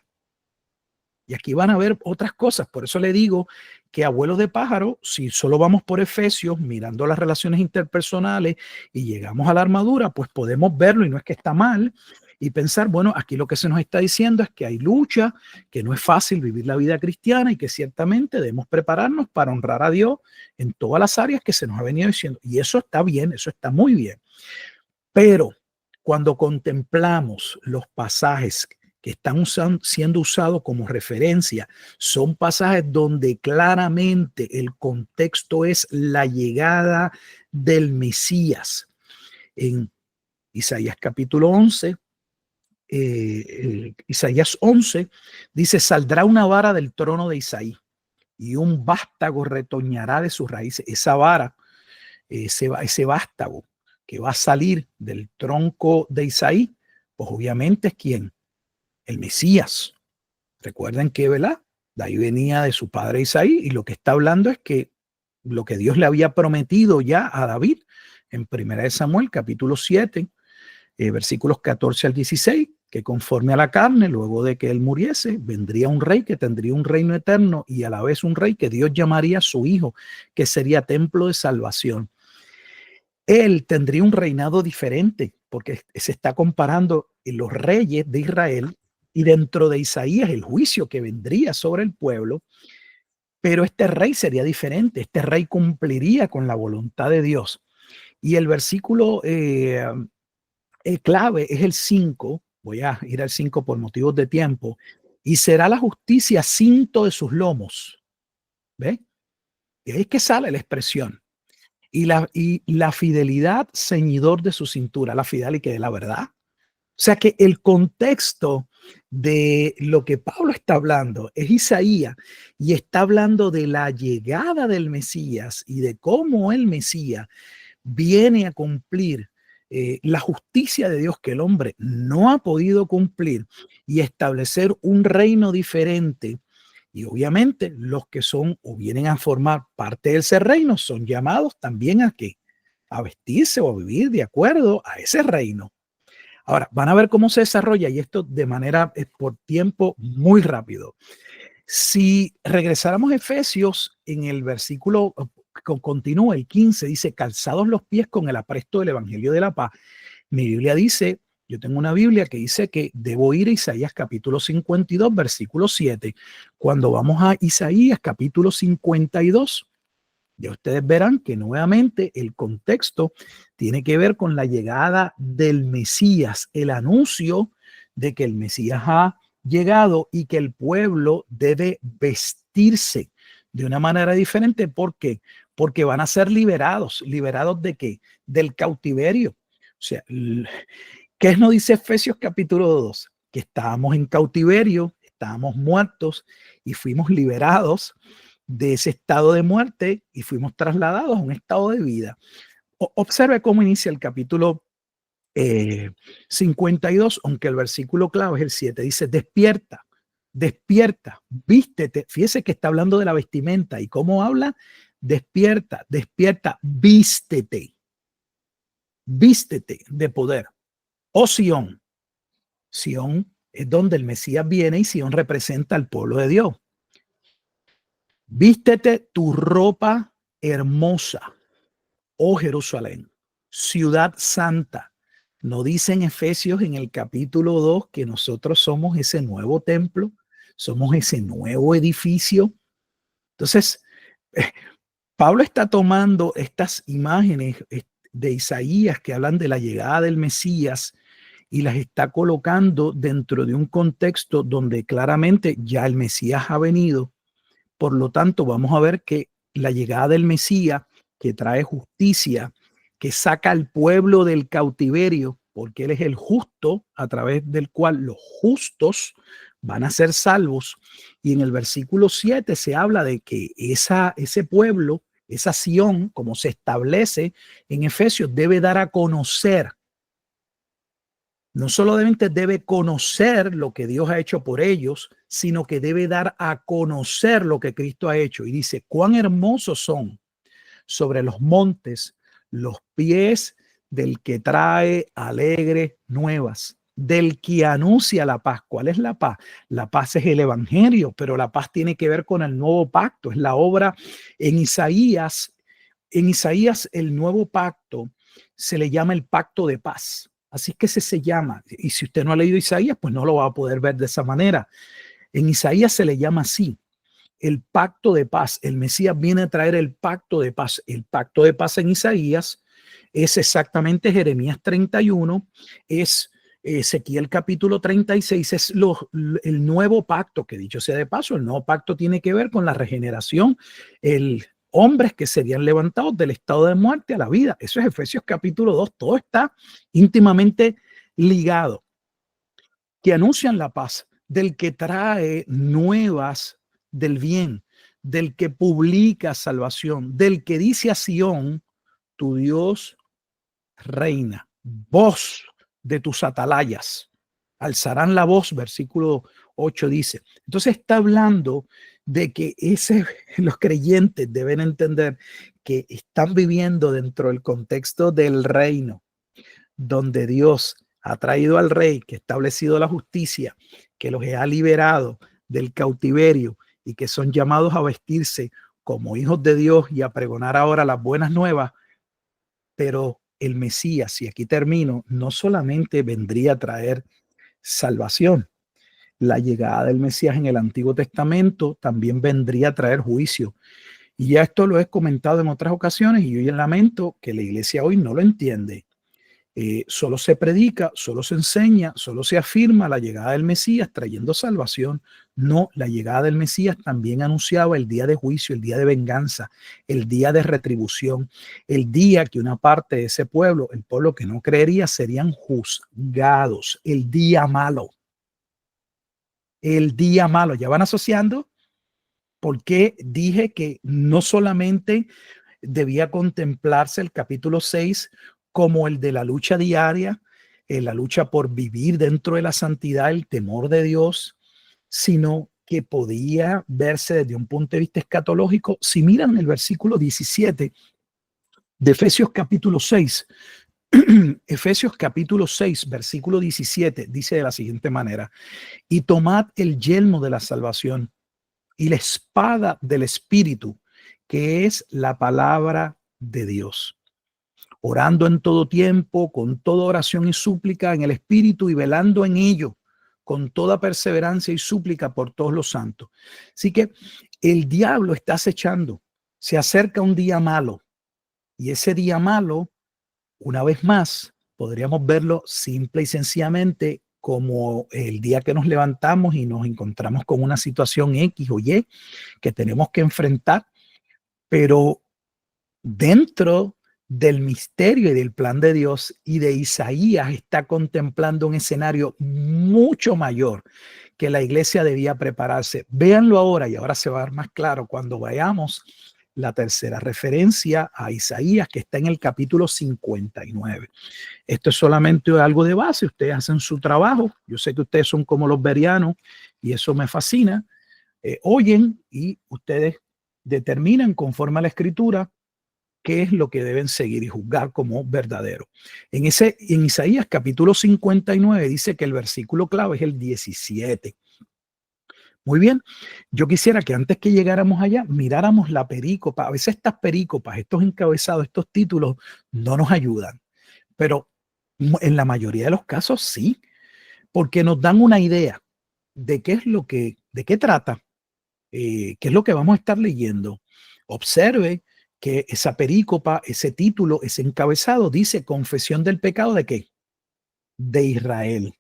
Y aquí van a ver otras cosas. Por eso le digo que abuelo de pájaro, si solo vamos por Efesios, mirando las relaciones interpersonales y llegamos a la armadura, pues podemos verlo, y no es que está mal, y pensar, bueno, aquí lo que se nos está diciendo es que hay lucha, que no es fácil vivir la vida cristiana, y que ciertamente debemos prepararnos para honrar a Dios en todas las áreas que se nos ha venido diciendo. Y eso está bien, eso está muy bien. Pero cuando contemplamos los pasajes que están siendo usados como referencia, son pasajes donde claramente el contexto es la llegada del Mesías. En Isaías capítulo 11, Isaías 11 dice: saldrá una vara del trono de Isaí y un vástago retoñará de sus raíces. Esa vara, ese vástago que va a salir del tronco de Isaí, pues obviamente es ¿quién? el Mesías. Recuerden que, ¿verdad? De ahí venía de su padre Isaí, y lo que está hablando es que lo que Dios le había prometido ya a David en 1 Samuel, capítulo 7, versículos 14 al 16, que conforme a la carne, luego de que él muriese, vendría un rey que tendría un reino eterno y a la vez un rey que Dios llamaría su hijo, que sería templo de salvación. Él tendría un reinado diferente, porque se está comparando en los reyes de Israel y dentro de Isaías el juicio que vendría sobre el pueblo, pero este rey sería diferente, este rey cumpliría con la voluntad de Dios. Y el versículo clave es el 5, voy a ir al 5 por motivos de tiempo, y será la justicia cinto de sus lomos. ¿Ve? Y ahí es que sale la expresión. Y la fidelidad ceñidor de su cintura, la fidelidad que es la verdad. O sea que el contexto de lo que Pablo está hablando es Isaías, y está hablando de la llegada del Mesías y de cómo el Mesías viene a cumplir la justicia de Dios que el hombre no ha podido cumplir y establecer un reino diferente. Y obviamente los que son o vienen a formar parte de ese reino son llamados también a ¿qué? A vestirse o a vivir de acuerdo a ese reino. Ahora, van a ver cómo se desarrolla, y esto de manera por tiempo muy rápido. Si regresáramos a Efesios, en el versículo continúa el 15, dice, calzados los pies con el apresto del evangelio de la paz. Mi Biblia dice, yo tengo una Biblia que dice que debo ir a Isaías capítulo 52, versículo 7. Cuando vamos a Isaías capítulo 52, ya ustedes verán que nuevamente el contexto tiene que ver con la llegada del Mesías, el anuncio de que el Mesías ha llegado y que el pueblo debe vestirse de una manera diferente. ¿Por qué? Porque van a ser liberados. ¿Liberados de qué? Del cautiverio. O sea, ¿qué nos dice Efesios capítulo 2? Que estábamos en cautiverio, estábamos muertos y fuimos liberados de ese estado de muerte y fuimos trasladados a un estado de vida. Observe cómo inicia el capítulo 52, aunque el versículo clave es el 7. Dice, despierta, despierta, vístete. Fíjese que está hablando de la vestimenta. ¿Y cómo habla? Despierta, despierta, vístete. Vístete de poder. Oh Sión. Sión es donde el Mesías viene y Sión representa al pueblo de Dios. Vístete tu ropa hermosa, oh Jerusalén, ciudad santa. ¿No dice en Efesios en el capítulo 2 que nosotros somos ese nuevo templo? Somos ese nuevo edificio. Entonces, Pablo está tomando estas imágenes de Isaías que hablan de la llegada del Mesías y las está colocando dentro de un contexto donde claramente ya el Mesías ha venido. Por lo tanto, vamos a ver que la llegada del Mesías, que trae justicia, que saca al pueblo del cautiverio, porque Él es el justo a través del cual los justos van a ser salvos. Y en el versículo 7 se habla de que ese pueblo, esa Sión, como se establece en Efesios, debe dar a conocer. No solamente debe conocer lo que Dios ha hecho por ellos, sino que debe dar a conocer lo que Cristo ha hecho. Y dice, cuán hermosos son sobre los montes los pies del que trae alegres nuevas, del que anuncia la paz. ¿Cuál es la paz? La paz es el evangelio, pero la paz tiene que ver con el nuevo pacto. Es la obra en Isaías. En Isaías el nuevo pacto se le llama el pacto de paz. Así que se llama, y si usted no ha leído Isaías, pues no lo va a poder ver de esa manera. En Isaías se le llama así, el pacto de paz. El Mesías viene a traer el pacto de paz. El pacto de paz en Isaías es exactamente Jeremías 31, es Ezequiel capítulo 36, es el nuevo pacto, que dicho sea de paso, el nuevo pacto tiene que ver con la regeneración, hombres que serían levantados del estado de muerte a la vida. Eso es Efesios capítulo 2. Todo está íntimamente ligado. Que anuncian la paz, del que trae nuevas del bien, del que publica salvación, del que dice a Sión, tu Dios reina, voz de tus atalayas. alzarán la voz, versículo 8 dice. Entonces está hablando de que los creyentes deben entender que están viviendo dentro del contexto del reino, donde Dios ha traído al rey, que ha establecido la justicia, que los ha liberado del cautiverio y que son llamados a vestirse como hijos de Dios y a pregonar ahora las buenas nuevas. Pero el Mesías, y aquí termino, no solamente vendría a traer salvación. La llegada del Mesías en el Antiguo Testamento también vendría a traer juicio. Y ya esto lo he comentado en otras ocasiones y yo lamento que la iglesia hoy no lo entiende. Solo se predica, solo se enseña, solo se afirma la llegada del Mesías trayendo salvación. No, la llegada del Mesías también anunciaba el día de juicio, el día de venganza, el día de retribución, el día que una parte de ese pueblo, el pueblo que no creería, serían juzgados, el día malo. El día malo, ya van asociando, porque dije que no solamente debía contemplarse el capítulo 6 como el de la lucha diaria, la lucha por vivir dentro de la santidad, el temor de Dios, sino que podía verse desde un punto de vista escatológico. Si miran el versículo 17 de Efesios capítulo 6, Efesios capítulo 6, versículo 17, dice de la siguiente manera: y tomad el yelmo de la salvación y la espada del Espíritu, que es la palabra de Dios, orando en todo tiempo, con toda oración y súplica en el Espíritu y velando en ello, con toda perseverancia y súplica por todos los santos. Así que el diablo está acechando, se acerca un día malo, y ese día malo, una vez más, podríamos verlo simple y sencillamente como el día que nos levantamos y nos encontramos con una situación X o Y que tenemos que enfrentar, pero dentro del misterio y del plan de Dios, y de Isaías está contemplando un escenario mucho mayor que la iglesia debía prepararse. Véanlo ahora, y ahora se va a ver más claro cuando vayamos la tercera referencia a Isaías, que está en el capítulo 59. Esto es solamente algo de base, ustedes hacen su trabajo, yo sé que ustedes son como los bereanos y eso me fascina, oyen y ustedes determinan conforme a la escritura qué es lo que deben seguir y juzgar como verdadero. En Isaías capítulo 59 dice que el versículo clave es el 17. Muy bien, yo quisiera que antes que llegáramos allá miráramos la perícopa. A veces estas perícopas, estos encabezados, estos títulos no nos ayudan, pero en la mayoría de los casos sí, porque nos dan una idea de qué es de qué trata, qué es lo que vamos a estar leyendo. Observe que esa perícopa, ese título, ese encabezado dice confesión del pecado ¿de qué? De Israel.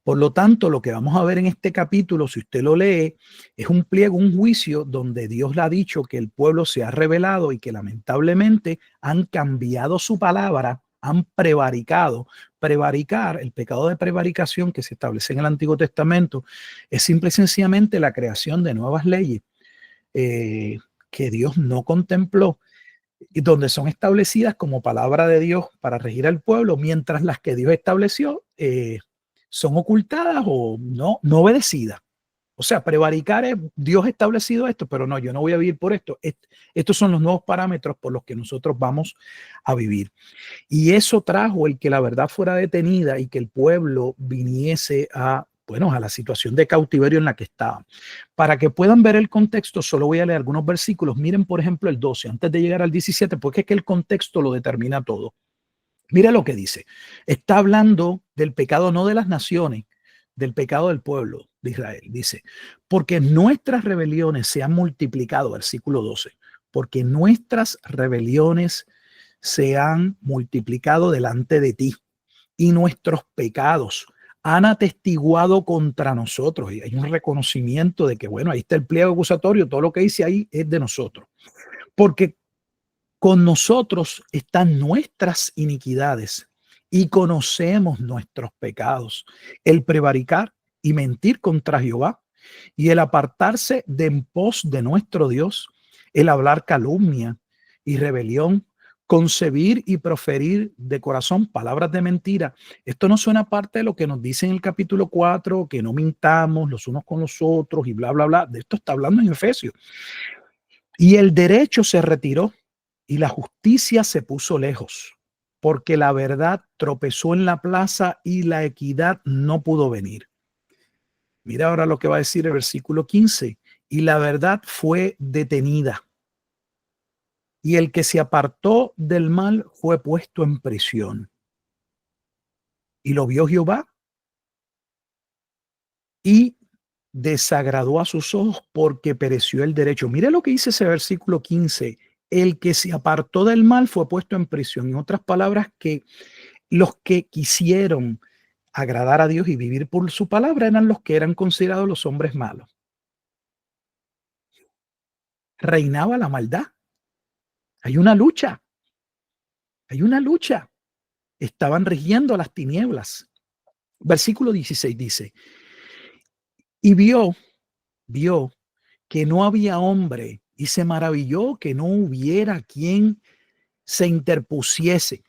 Por lo tanto, lo que vamos a ver en este capítulo, si usted lo lee, es un pliego, un juicio donde Dios le ha dicho que el pueblo se ha rebelado y que lamentablemente han cambiado su palabra, han prevaricado. Prevaricar, el pecado de prevaricación que se establece en el Antiguo Testamento, es simple y sencillamente la creación de nuevas leyes que Dios no contempló, y donde son establecidas como palabra de Dios para regir al pueblo, mientras las que Dios estableció son ocultadas o no obedecidas. O sea, prevaricar es Dios ha establecido esto, pero no, yo no voy a vivir por esto. Estos son los nuevos parámetros por los que nosotros vamos a vivir. Y eso trajo el que la verdad fuera detenida y que el pueblo viniese a la situación de cautiverio en la que estaban. Para que puedan ver el contexto, solo voy a leer algunos versículos. Miren, por ejemplo, el 12, antes de llegar al 17, porque es que el contexto lo determina todo. Mira lo que dice. Está hablando del pecado no de las naciones, del pecado del pueblo de Israel. Dice, porque nuestras rebeliones se han multiplicado, versículo 12, porque nuestras rebeliones se han multiplicado delante de ti y nuestros pecados han atestiguado contra nosotros. Y hay un reconocimiento de que, bueno, ahí está el pliego acusatorio, todo lo que dice ahí es de nosotros. Porque con nosotros están nuestras iniquidades y conocemos nuestros pecados, el prevaricar y mentir contra Jehová y el apartarse de en pos de nuestro Dios, el hablar calumnia y rebelión concebir y proferir de corazón palabras de mentira. Esto no suena parte de lo que nos dice en el capítulo 4, que no mintamos los unos con los otros y bla, bla, bla. De esto está hablando en Efesios. Y el derecho se retiró y la justicia se puso lejos, porque la verdad tropezó en la plaza y la equidad no pudo venir. Mira ahora lo que va a decir el versículo 15. Y la verdad fue detenida. Y el que se apartó del mal fue puesto en prisión. Y lo vio Jehová y desagradó a sus ojos porque pereció el derecho. Mire lo que dice ese versículo 15. El que se apartó del mal fue puesto en prisión. En otras palabras, que los que quisieron agradar a Dios y vivir por su palabra eran los que eran considerados los hombres malos. Reinaba la maldad. Hay una lucha. Hay una lucha. Estaban rigiendo las tinieblas. Versículo 16 dice, y vio que no había hombre y se maravilló que no hubiera quien se interpusiese,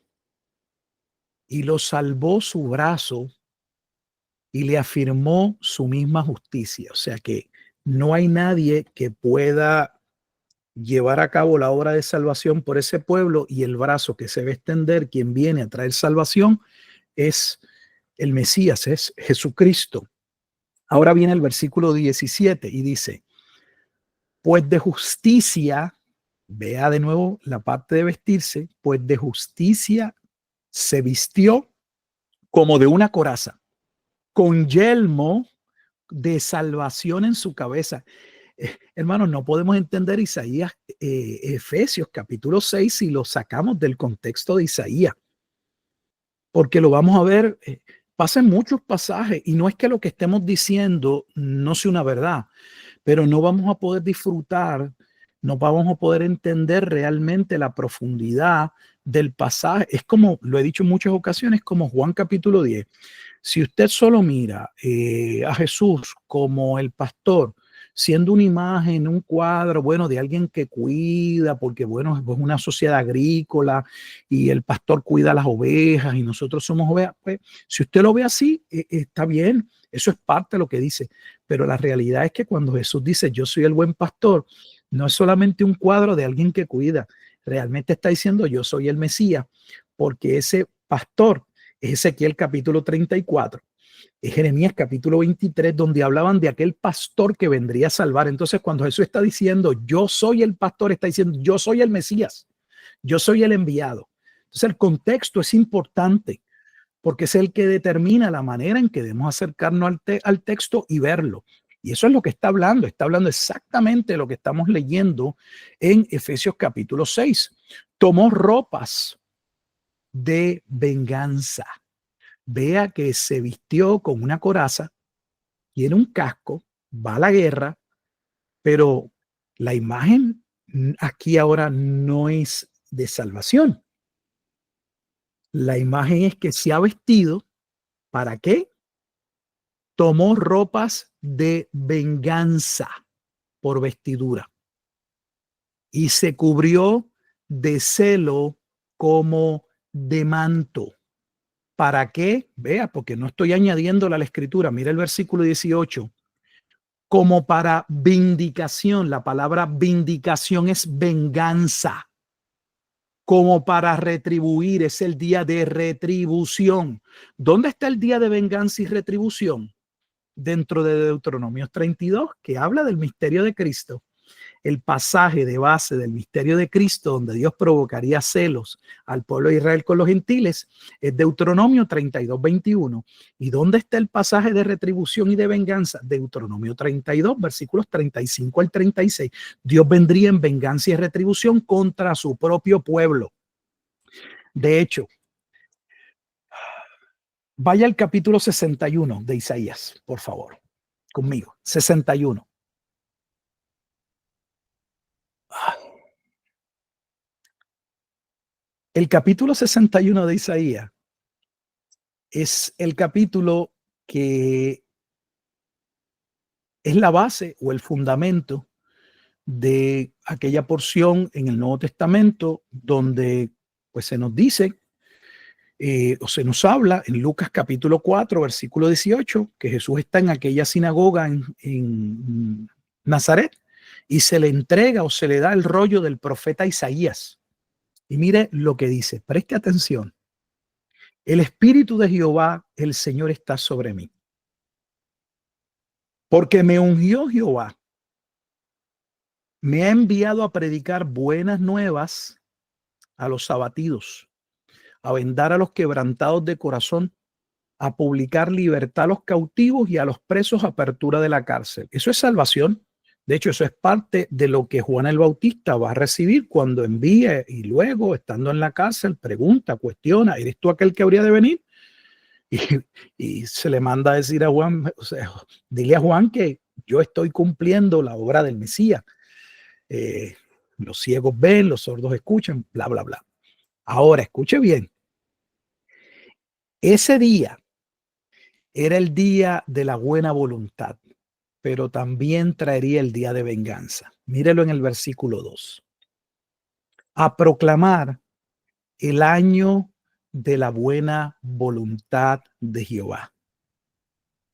y lo salvó su brazo y le afirmó su misma justicia. O sea que no hay nadie que pueda llevar a cabo la obra de salvación por ese pueblo, y el brazo que se va a extender, quien viene a traer salvación, es el Mesías, es Jesucristo. Ahora viene el versículo 17 y dice, pues de justicia, vea de nuevo la parte de vestirse, pues de justicia se vistió como de una coraza, con yelmo de salvación en su cabeza. Hermanos, no podemos entender Isaías, Efesios capítulo 6 si lo sacamos del contexto de Isaías, porque lo vamos a ver, pasa en muchos pasajes, y no es que lo que estemos diciendo no sea una verdad, pero no vamos a poder disfrutar, no vamos a poder entender realmente la profundidad del pasaje. Es como, lo he dicho en muchas ocasiones, como Juan capítulo 10. Si usted solo mira a Jesús como el pastor, siendo una imagen, un cuadro, bueno, de alguien que cuida, porque bueno, es una sociedad agrícola y el pastor cuida las ovejas y nosotros somos ovejas, pues si usted lo ve así, está bien, eso es parte de lo que dice, pero la realidad es que cuando Jesús dice yo soy el buen pastor, no es solamente un cuadro de alguien que cuida, realmente está diciendo yo soy el Mesías, porque ese pastor es Ezequiel capítulo 34, es Jeremías capítulo 23, donde hablaban de aquel pastor que vendría a salvar. Entonces, cuando Jesús está diciendo, yo soy el pastor, está diciendo, yo soy el Mesías, yo soy el enviado. Entonces, el contexto es importante porque es el que determina la manera en que debemos acercarnos al texto y verlo. Y eso es lo que está hablando exactamente lo que estamos leyendo en Efesios capítulo 6. Tomó ropas de venganza. Vea que se vistió con una coraza, tiene un casco, va a la guerra, pero la imagen aquí ahora no es de salvación. La imagen es que se ha vestido, ¿para qué? Tomó ropas de venganza por vestidura y se cubrió de celo como de manto. ¿Para qué? Vea, porque no estoy añadiéndola a la escritura. Mira el versículo 18. Como para vindicación. La palabra vindicación es venganza. Como para retribuir. Es el día de retribución. ¿Dónde está el día de venganza y retribución? Dentro de Deuteronomio 32, que habla del misterio de Cristo. El pasaje de base del misterio de Cristo, donde Dios provocaría celos al pueblo de Israel con los gentiles, es Deuteronomio 32, 21. ¿Y dónde está el pasaje de retribución y de venganza? Deuteronomio 32, versículos 35 al 36. Dios vendría en venganza y retribución contra su propio pueblo. De hecho, vaya al capítulo 61 de Isaías, por favor, conmigo. 61. El capítulo 61 de Isaías es el capítulo que es la base o el fundamento de aquella porción en el Nuevo Testamento donde Pues se nos dice, o se nos habla en Lucas capítulo 4, versículo 18, que Jesús está en aquella sinagoga en Nazaret y se le entrega o se le da el rollo del profeta Isaías. Y mire lo que dice, preste atención. El Espíritu de Jehová, el Señor, está sobre mí, porque me ungió Jehová, me ha enviado a predicar buenas nuevas a los abatidos, a vendar a los quebrantados de corazón, a publicar libertad a los cautivos y a los presos apertura de la cárcel. Eso es salvación. De hecho, eso es parte de lo que Juan el Bautista va a recibir cuando envíe y luego, estando en la cárcel, pregunta, cuestiona, ¿eres tú aquel que habría de venir? Y se le manda a decir a Juan, o sea, dile a Juan que yo estoy cumpliendo la obra del Mesías. Los ciegos ven, los sordos escuchan, bla, bla, bla. Ahora, escuche bien. Ese día era el día de la buena voluntad, pero también traería el día de venganza. Mírelo en el versículo 2. A proclamar el año de la buena voluntad de Jehová.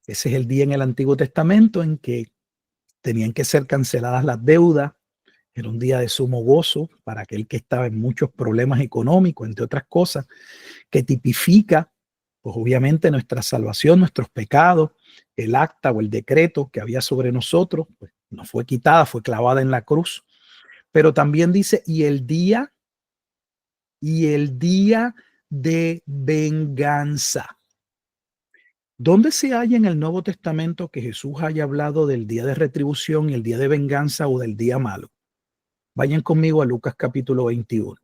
Ese es el día en el Antiguo Testamento en que tenían que ser canceladas las deudas. Era un día de sumo gozo para aquel que estaba en muchos problemas económicos, entre otras cosas, que tipifica, pues obviamente, nuestra salvación, nuestros pecados. El acta o el decreto que había sobre nosotros, pues no fue quitada, fue clavada en la cruz. Pero también dice, y el día de venganza. ¿Dónde se halla en el Nuevo Testamento que Jesús haya hablado del día de retribución y el día de venganza o del día malo? Vayan conmigo a Lucas capítulo 21.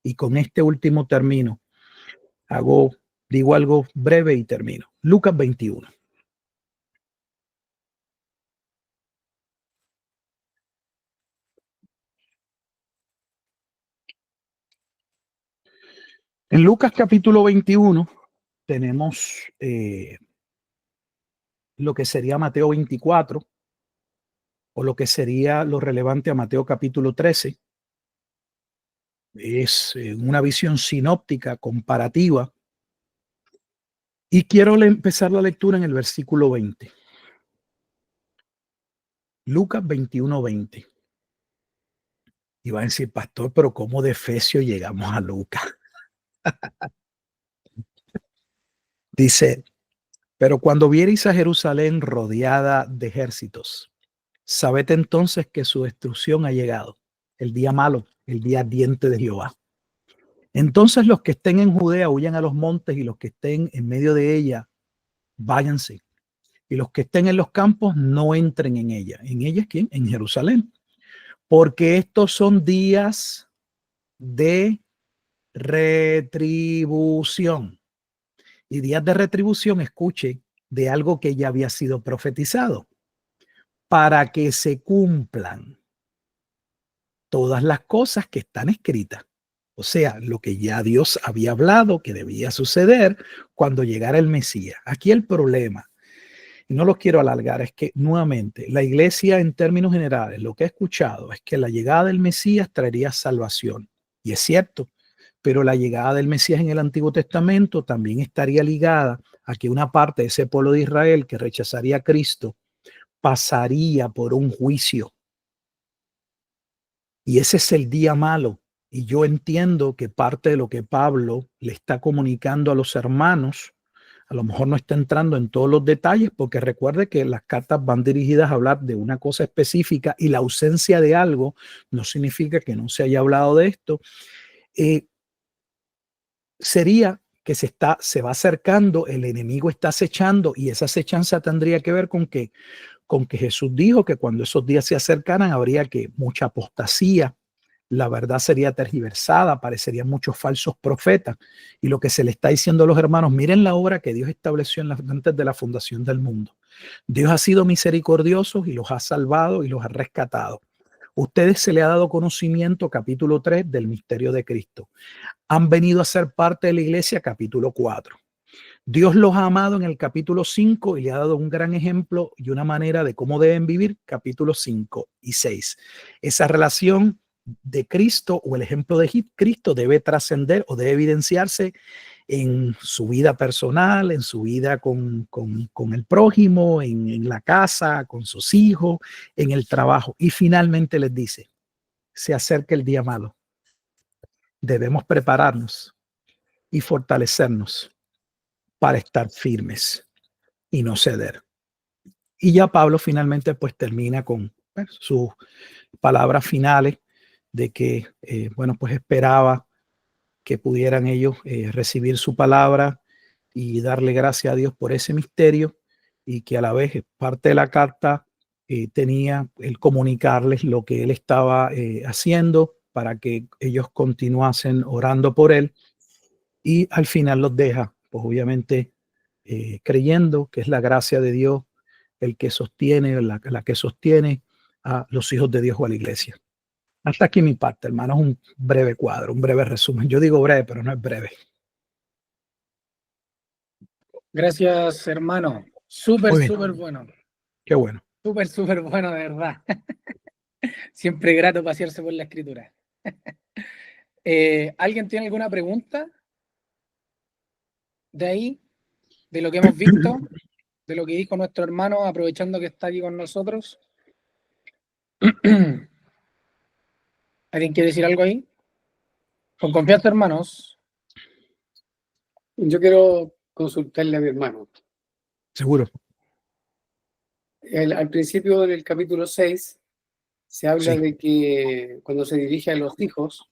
Y con este último termino. Digo algo breve y termino. Lucas 21. En Lucas capítulo 21 tenemos lo que sería Mateo 24 o lo que sería lo relevante a Mateo capítulo 13. Es una visión sinóptica, comparativa. Y quiero empezar la lectura en el versículo 20. Lucas 21, 20. Y va a decir, pastor, pero ¿cómo de Efesio llegamos a Lucas? Dice, pero cuando viereis a Jerusalén rodeada de ejércitos, sabed entonces que su destrucción ha llegado, el día malo, el día ardiente de Jehová. Entonces los que estén en Judea huyan a los montes y los que estén en medio de ella, váyanse. Y los que estén en los campos no entren en ella. ¿En ella quién? En Jerusalén. Porque estos son días de retribución. Y días de retribución, escuche, de algo que ya había sido profetizado, para que se cumplan todas las cosas que están escritas. O sea, lo que ya Dios había hablado que debía suceder cuando llegara el Mesías. Aquí el problema, y no lo quiero alargar, es que nuevamente la iglesia en términos generales lo que ha escuchado es que la llegada del Mesías traería salvación. Y es cierto, pero la llegada del Mesías en el Antiguo Testamento también estaría ligada a que una parte de ese pueblo de Israel que rechazaría a Cristo pasaría por un juicio. Y ese es el día malo. Y yo entiendo que parte de lo que Pablo le está comunicando a los hermanos, a lo mejor no está entrando en todos los detalles, porque recuerde que las cartas van dirigidas a hablar de una cosa específica y la ausencia de algo no significa que no se haya hablado de esto. Sería que se va acercando, el enemigo está acechando y esa acechanza tendría que ver con que Jesús dijo que cuando esos días se acercaran habría que mucha apostasía, la verdad sería tergiversada, aparecerían muchos falsos profetas. Y lo que se le está diciendo a los hermanos, miren la obra que Dios estableció antes de la fundación del mundo. Dios ha sido misericordioso y los ha salvado y los ha rescatado. Ustedes se le ha dado conocimiento, capítulo 3, del misterio de Cristo. Han venido a ser parte de la iglesia, capítulo 4. Dios los ha amado en el capítulo 5 y le ha dado un gran ejemplo y una manera de cómo deben vivir, capítulos 5 y 6. Esa relación de Cristo o el ejemplo de Cristo debe trascender o debe evidenciarse en su vida personal, en su vida con el prójimo, en la casa, con sus hijos, en el trabajo. Y finalmente les dice, se acerca el día malo. Debemos prepararnos y fortalecernos para estar firmes y no ceder. Y ya Pablo finalmente pues termina con sus palabras finales de que, bueno, pues esperaba que pudieran ellos recibir su palabra y darle gracias a Dios por ese misterio, y que a la vez parte de la carta tenía el comunicarles lo que él estaba haciendo para que ellos continuasen orando por él, y al final los deja, pues obviamente creyendo que es la gracia de Dios el que sostiene, la que sostiene a los hijos de Dios o a la iglesia. Hasta aquí mi parte, hermano. Es un breve cuadro, un breve resumen. Yo digo breve, pero no es breve. Gracias, hermano. Súper, Muy bien. súper bueno. Qué bueno. Súper, súper bueno, de verdad. Siempre grato pasearse por la escritura. ¿Alguien tiene alguna pregunta de ahí, de lo que hemos visto, de lo que dijo nuestro hermano, aprovechando que está aquí con nosotros? ¿Alguien quiere decir algo ahí? Con confianza, hermanos. Yo quiero consultarle a mi hermano. Seguro. Al principio del capítulo 6 se habla Sí. de que cuando se dirige a los hijos,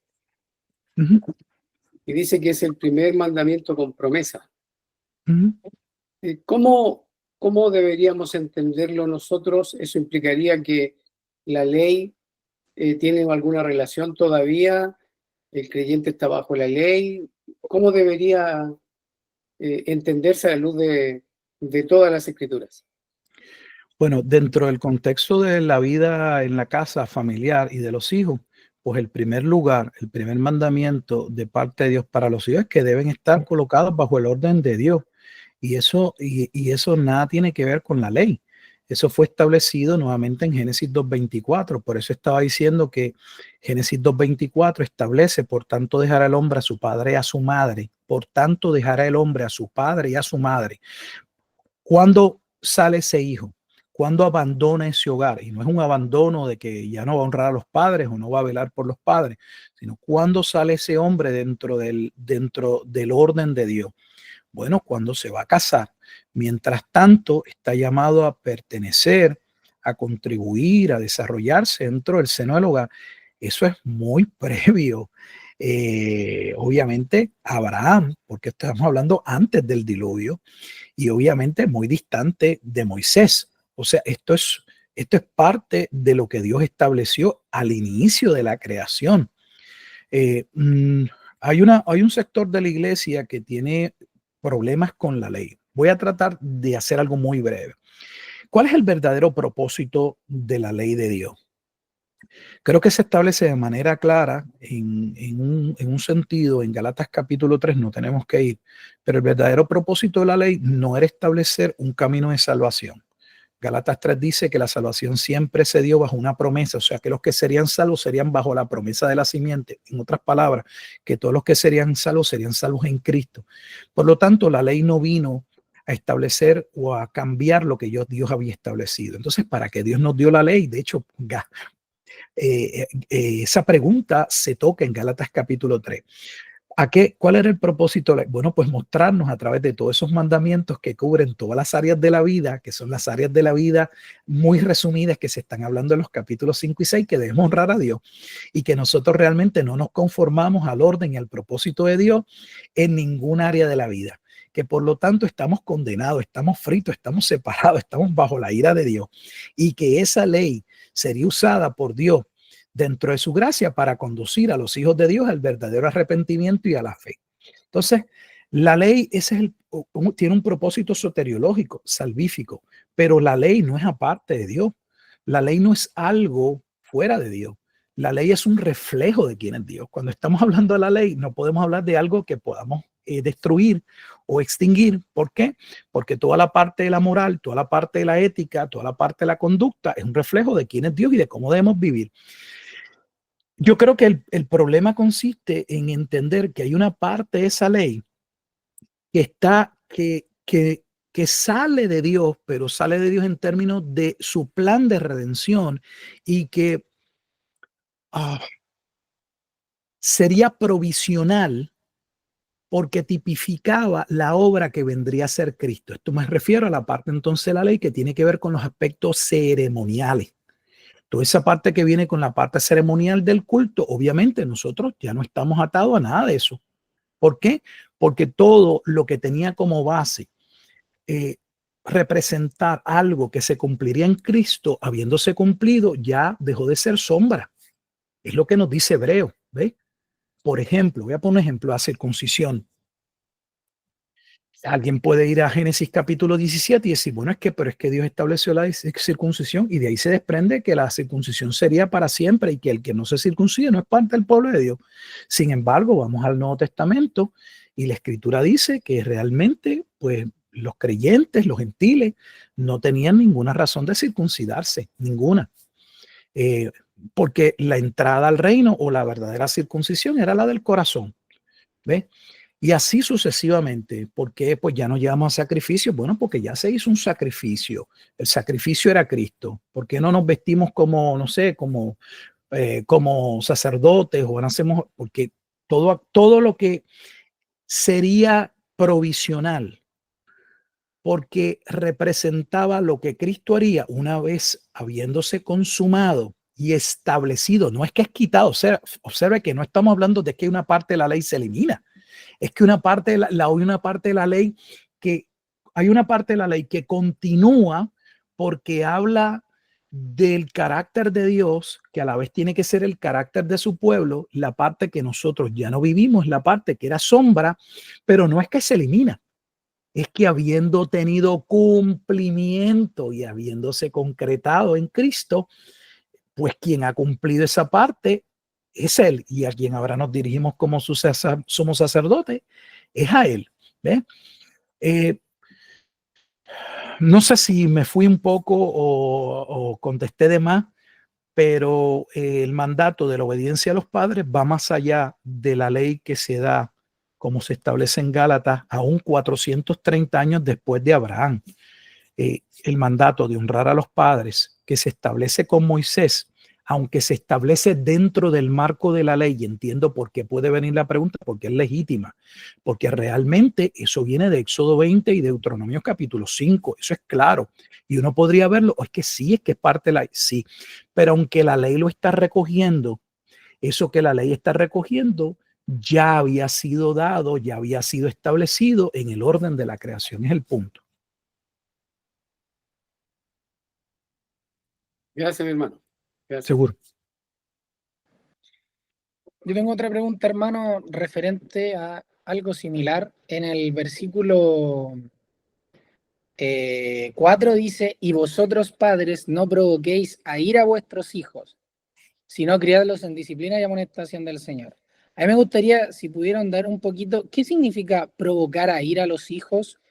y dice que es el primer mandamiento con promesa. ¿Cómo deberíamos entenderlo nosotros? ¿Eso implicaría que la ley tiene alguna relación todavía? ¿El creyente está bajo la ley? ¿Cómo debería entenderse a la luz de todas las escrituras? Bueno, dentro del contexto de la vida en la casa familiar y de los hijos, pues el primer lugar, el primer mandamiento de parte de Dios para los hijos es que deben estar colocados bajo el orden de Dios. Y eso nada tiene que ver con la ley. Eso fue establecido nuevamente en Génesis 2:24. Por eso estaba diciendo que Génesis 2:24 establece: por tanto dejará el hombre a su padre y a su madre. Por tanto dejará el hombre a su padre y a su madre. ¿Cuándo sale ese hijo? ¿Cuándo abandona ese hogar? Y no es un abandono de que ya no va a honrar a los padres o no va a velar por los padres, sino cuándo sale ese hombre dentro del orden de Dios. Bueno, cuando se va a casar. Mientras tanto, está llamado a pertenecer, a contribuir, a desarrollarse dentro del seno del hogar. Eso es muy previo. Obviamente, Abraham, porque estamos hablando antes del diluvio, y obviamente muy distante de Moisés. O sea, esto es parte de lo que Dios estableció al inicio de la creación. Hay un sector de la iglesia que tiene problemas con la ley. Voy a tratar de hacer algo muy breve. ¿Cuál es el verdadero propósito de la ley de Dios? Creo que se establece de manera clara en un sentido, en Gálatas capítulo 3, no tenemos que ir, pero el verdadero propósito de la ley no era establecer un camino de salvación. Gálatas 3 dice que la salvación siempre se dio bajo una promesa, o sea que los que serían salvos serían bajo la promesa de la simiente. En otras palabras, que todos los que serían salvos en Cristo. Por lo tanto, la ley no vino a establecer o a cambiar lo que Dios había establecido. Entonces, ¿para qué Dios nos dio la ley? De hecho, esa pregunta se toca en Gálatas capítulo 3. ¿Cuál era el propósito? Bueno, pues mostrarnos a través de todos esos mandamientos que cubren todas las áreas de la vida, que son las áreas de la vida muy resumidas que se están hablando en los capítulos 5 y 6, que debemos honrar a Dios y que nosotros realmente no nos conformamos al orden y al propósito de Dios en ningún área de la vida, que por lo tanto estamos condenados, estamos fritos, estamos separados, estamos bajo la ira de Dios, y que esa ley sería usada por Dios dentro de su gracia para conducir a los hijos de Dios al verdadero arrepentimiento y a la fe. Entonces, la ley tiene un propósito soteriológico, salvífico, pero la ley no es aparte de Dios. La ley no es algo fuera de Dios. La ley es un reflejo de quién es Dios. Cuando estamos hablando de la ley, no podemos hablar de algo que podamos destruir o extinguir. ¿Por qué? Porque toda la parte de la moral, toda la parte de la ética, toda la parte de la conducta es un reflejo de quién es Dios y de cómo debemos vivir. Yo creo que el problema consiste en entender que hay una parte de esa ley que sale de Dios, pero sale de Dios en términos de su plan de redención y que sería provisional porque tipificaba la obra que vendría a ser Cristo. Esto me refiero a la parte entonces de la ley que tiene que ver con los aspectos ceremoniales. Toda esa parte que viene con la parte ceremonial del culto, obviamente nosotros ya no estamos atados a nada de eso. ¿Por qué? Porque todo lo que tenía como base representar algo que se cumpliría en Cristo, habiéndose cumplido, ya dejó de ser sombra. Es lo que nos dice Hebreo. ¿Ve? Por ejemplo, voy a poner un ejemplo, la circuncisión. Alguien puede ir a Génesis capítulo 17 y decir, bueno, pero es que Dios estableció la circuncisión y de ahí se desprende que la circuncisión sería para siempre y que el que no se circuncide no es parte del pueblo de Dios. Sin embargo, vamos al Nuevo Testamento y la Escritura dice que realmente, pues, los creyentes, los gentiles, no tenían ninguna razón de circuncidarse, ninguna. Porque la entrada al reino o la verdadera circuncisión era la del corazón. ¿Ves? Y así sucesivamente. ¿Por qué? Pues ya no llevamos a sacrificio. Bueno, porque ya se hizo un sacrificio. El sacrificio era Cristo. ¿Por qué no nos vestimos como, no sé, como sacerdotes o no hacemos? Porque todo lo que sería provisional, porque representaba lo que Cristo haría una vez habiéndose consumado y establecido. No es que es quitado. Observe que no estamos hablando de que una parte de la ley se elimina. Es que una parte de la ley que hay una parte de la ley que continúa porque habla del carácter de Dios, que a la vez tiene que ser el carácter de su pueblo. La parte que nosotros ya no vivimos, la parte que era sombra, pero no es que se elimina. Es que habiendo tenido cumplimiento y habiéndose concretado en Cristo, pues quien ha cumplido esa parte es Él, y a quien ahora nos dirigimos como somos sacerdotes es a Él. ¿Ve? No sé si me fui un poco o contesté de más, pero el mandato de la obediencia a los padres va más allá de la ley que se da, como se establece en Gálatas, aún 430 años después de Abraham. El mandato de honrar a los padres que se establece con Moisés, aunque se establece dentro del marco de la ley, y entiendo por qué puede venir la pregunta, porque es legítima, porque realmente eso viene de Éxodo 20 y Deuteronomio capítulo 5, eso es claro, y uno podría verlo, es que sí, es que es parte de la ley, sí, pero aunque la ley lo está recogiendo, eso que la ley está recogiendo ya había sido dado, ya había sido establecido en el orden de la creación, es el punto. Gracias, mi hermano. Gracias. Seguro. Yo tengo otra pregunta, hermano, referente a algo similar. En el versículo 4 dice, y vosotros padres no provoquéis a ir a vuestros hijos, sino criadlos en disciplina y amonestación del Señor. A mí me gustaría, si pudieran dar un poquito, ¿qué significa provocar a ir a los hijos?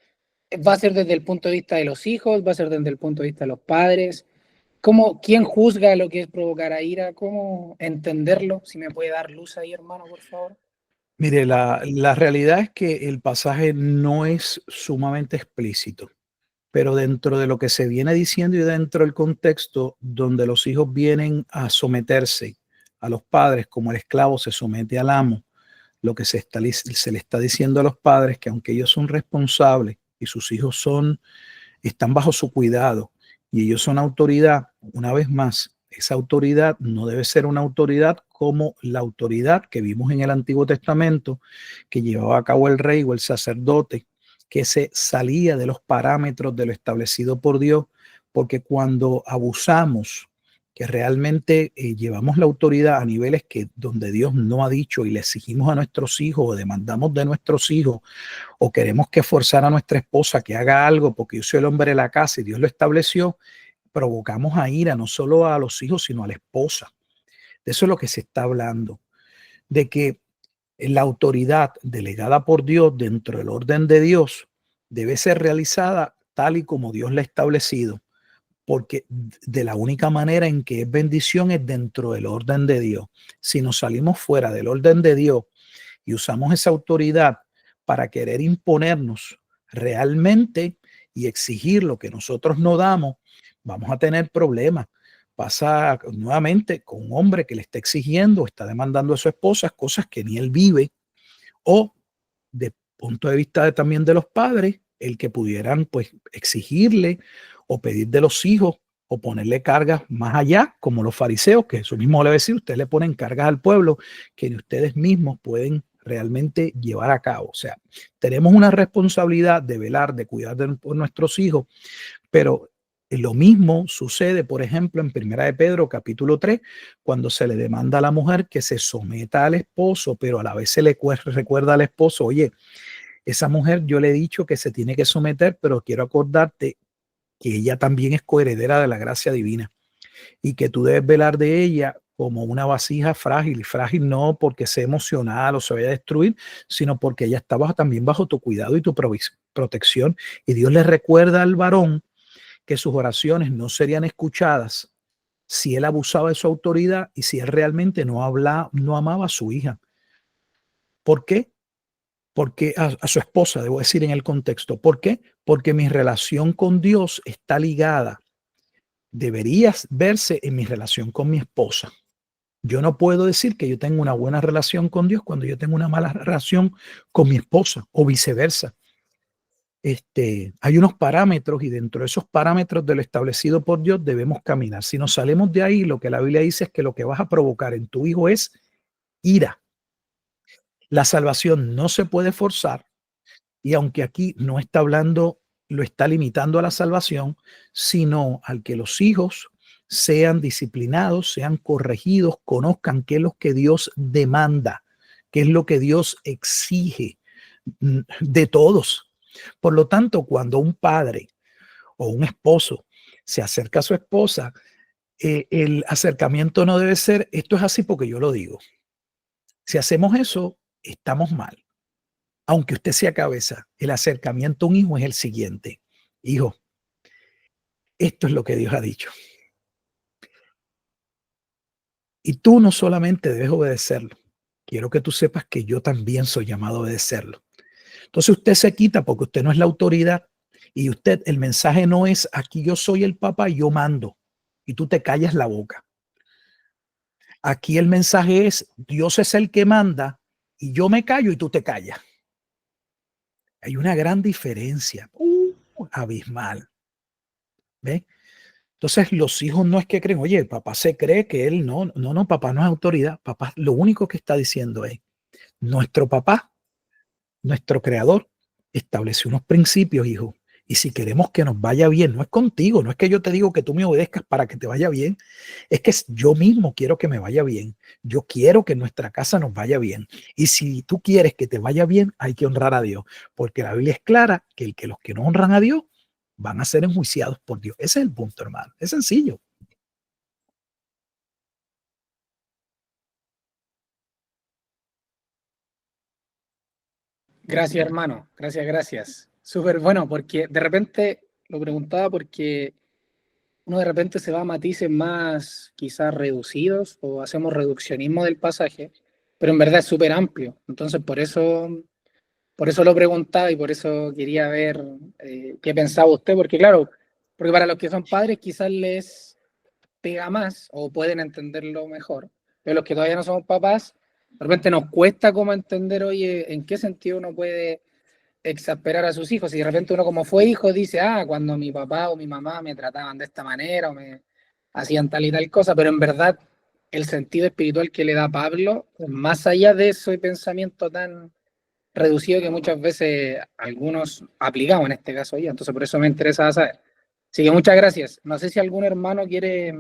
¿Va a ser desde el punto de vista de los hijos? ¿Va a ser desde el punto de vista de los padres? ¿Quién juzga lo que es provocar a ira? ¿Cómo entenderlo? Si me puede dar luz ahí, hermano, por favor. Mire, la realidad es que el pasaje no es sumamente explícito, pero dentro de lo que se viene diciendo y dentro del contexto donde los hijos vienen a someterse a los padres como el esclavo se somete al amo, lo que se le está diciendo a los padres que aunque ellos son responsables y sus hijos están bajo su cuidado y ellos son autoridad, una vez más, esa autoridad no debe ser una autoridad como la autoridad que vimos en el Antiguo Testamento que llevaba a cabo el rey o el sacerdote, que se salía de los parámetros de lo establecido por Dios, porque cuando abusamos, que realmente llevamos la autoridad a niveles que donde Dios no ha dicho y le exigimos a nuestros hijos o demandamos de nuestros hijos o queremos que forzar a nuestra esposa que haga algo porque yo soy el hombre de la casa y Dios lo estableció, provocamos a ira no solo a los hijos, sino a la esposa. De eso es lo que se está hablando, de que la autoridad delegada por Dios dentro del orden de Dios debe ser realizada tal y como Dios la ha establecido. porque de la única manera en que es bendición es dentro del orden de Dios. Si nos salimos fuera del orden de Dios y usamos esa autoridad para querer imponernos realmente y exigir lo que nosotros no damos, vamos a tener problemas. Pasa nuevamente con un hombre que le está exigiendo, está demandando a su esposa cosas que ni él vive, o de punto de vista también de los padres, el que pudieran pues exigirle o pedir de los hijos o ponerle cargas más allá, como los fariseos, que eso mismo le va a decir, ustedes le ponen cargas al pueblo que ni ustedes mismos pueden realmente llevar a cabo. O sea, tenemos una responsabilidad de velar, de cuidar de nuestros hijos, pero lo mismo sucede, por ejemplo, en Primera de Pedro, capítulo 3, cuando se le demanda a la mujer que se someta al esposo, pero a la vez se le recuerda al esposo, oye, esa mujer yo le he dicho que se tiene que someter, pero quiero acordarte que ella también es coheredera de la gracia divina y que tú debes velar de ella como una vasija frágil, y frágil no porque sea emocional o se vaya a destruir, sino porque ella está también bajo tu cuidado y tu protección. Y Dios le recuerda al varón que sus oraciones no serían escuchadas si él abusaba de su autoridad y si él realmente no amaba a su hija. ¿Por qué? Porque a su esposa, debo decir en el contexto. ¿Por qué? Porque mi relación con Dios está ligada. Deberías verse en mi relación con mi esposa. Yo no puedo decir que yo tengo una buena relación con Dios cuando yo tengo una mala relación con mi esposa o viceversa. Hay unos parámetros y dentro de esos parámetros de lo establecido por Dios debemos caminar. Si nos salimos de ahí, lo que la Biblia dice es que lo que vas a provocar en tu hijo es ira. La salvación no se puede forzar y aunque aquí no está hablando, lo está limitando a la salvación, sino al que los hijos sean disciplinados, sean corregidos, conozcan qué es lo que Dios demanda, qué es lo que Dios exige de todos. Por lo tanto, cuando un padre o un esposo se acerca a su esposa, el acercamiento no debe ser, esto es así porque yo lo digo. Si hacemos eso, estamos mal. Aunque usted sea cabeza, el acercamiento a un hijo es el siguiente. Hijo, esto es lo que Dios ha dicho. Y tú no solamente debes obedecerlo, quiero que tú sepas que yo también soy llamado a obedecerlo. Entonces usted se quita porque usted no es la autoridad y usted, el mensaje no es aquí yo soy el papá y yo mando y tú te callas la boca. Aquí el mensaje es Dios es el que manda y yo me callo y tú te callas. Hay una gran diferencia, abismal. ¿Ve? Entonces los hijos no es que creen, oye, papá se cree que él no, papá no es autoridad. Papá lo único que está diciendo es, nuestro papá, nuestro creador, estableció unos principios, hijo. Y si queremos que nos vaya bien, no es contigo, no es que yo te digo que tú me obedezcas para que te vaya bien, es que yo mismo quiero que me vaya bien. Yo quiero que nuestra casa nos vaya bien. Y si tú quieres que te vaya bien, hay que honrar a Dios, porque la Biblia es clara que los que no honran a Dios van a ser enjuiciados por Dios. Ese es el punto, hermano. Es sencillo. Gracias, hermano. Gracias, gracias. Súper bueno, porque de repente lo preguntaba porque uno de repente se va a matices más quizás reducidos o hacemos reduccionismo del pasaje, pero en verdad es súper amplio. Entonces, por eso lo preguntaba y por eso quería ver qué pensaba usted, porque claro, porque para los que son padres quizás les pega más o pueden entenderlo mejor, pero los que todavía no somos papás, de repente nos cuesta como entender, oye, en qué sentido uno puede exasperar a sus hijos. Y de repente uno como fue hijo dice, cuando mi papá o mi mamá me trataban de esta manera o me hacían tal y tal cosa, pero en verdad el sentido espiritual que le da Pablo, más allá de ese pensamiento tan reducido que muchas veces algunos aplicamos en este caso yo. Entonces por eso me interesa saber. Así que muchas gracias. No sé si algún hermano quiere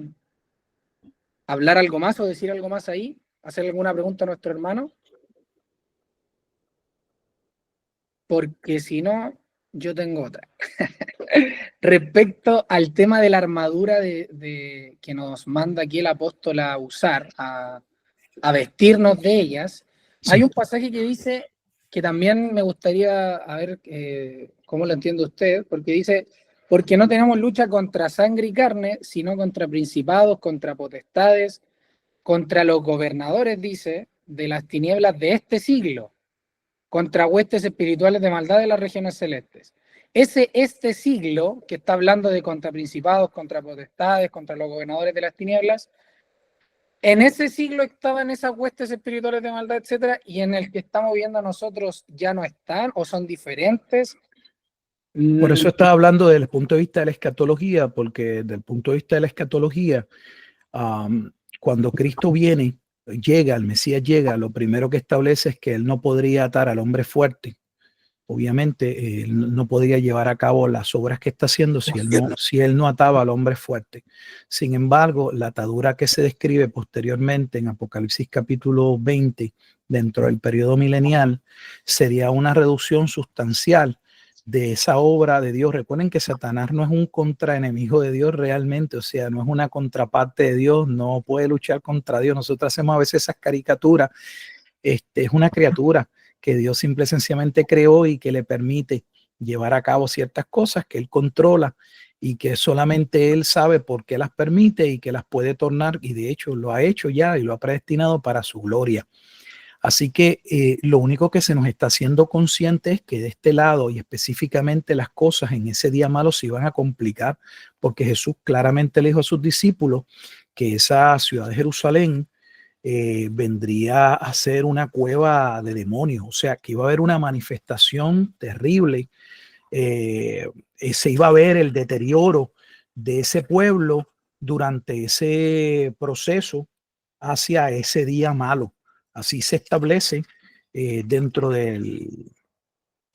hablar algo más o decir algo más ahí, hacer alguna pregunta a nuestro hermano, porque si no, yo tengo otra. Respecto al tema de la armadura que nos manda aquí el apóstol a usar, a vestirnos de ellas, Sí. hay un pasaje que dice, que también me gustaría a ver cómo lo entiende usted, porque dice, porque no tenemos lucha contra sangre y carne, sino contra principados, contra potestades, contra los gobernadores, dice, de las tinieblas de este siglo, contra huestes espirituales de maldad de las regiones celestes. Este siglo, que está hablando de contra principados, contra potestades, contra los gobernadores de las tinieblas, en ese siglo estaban esas huestes espirituales de maldad, etcétera, y en el que estamos viendo nosotros ya no están o son diferentes. Por eso estaba hablando desde el punto de vista de la escatología, porque desde el punto de vista de la escatología, cuando Cristo viene, llega, el Mesías llega, lo primero que establece es que él no podría atar al hombre fuerte. Obviamente, él no podría llevar a cabo las obras que está haciendo si él no ataba al hombre fuerte. Sin embargo, la atadura que se describe posteriormente en Apocalipsis capítulo 20, dentro del periodo milenial, sería una reducción sustancial de esa obra de Dios. Recuerden que Satanás no es un contraenemigo de Dios realmente, o sea, no es una contraparte de Dios, no puede luchar contra Dios. Nosotros hacemos a veces esas caricaturas. Es una criatura que Dios simple y sencillamente creó y que le permite llevar a cabo ciertas cosas que él controla y que solamente él sabe por qué las permite y que las puede tornar, y de hecho lo ha hecho ya y lo ha predestinado para su gloria. Así que lo único que se nos está haciendo consciente es que de este lado, y específicamente las cosas en ese día malo se iban a complicar, porque Jesús claramente le dijo a sus discípulos que esa ciudad de Jerusalén vendría a ser una cueva de demonios, o sea que iba a haber una manifestación terrible, se iba a ver el deterioro de ese pueblo durante ese proceso hacia ese día malo. Así se establece dentro del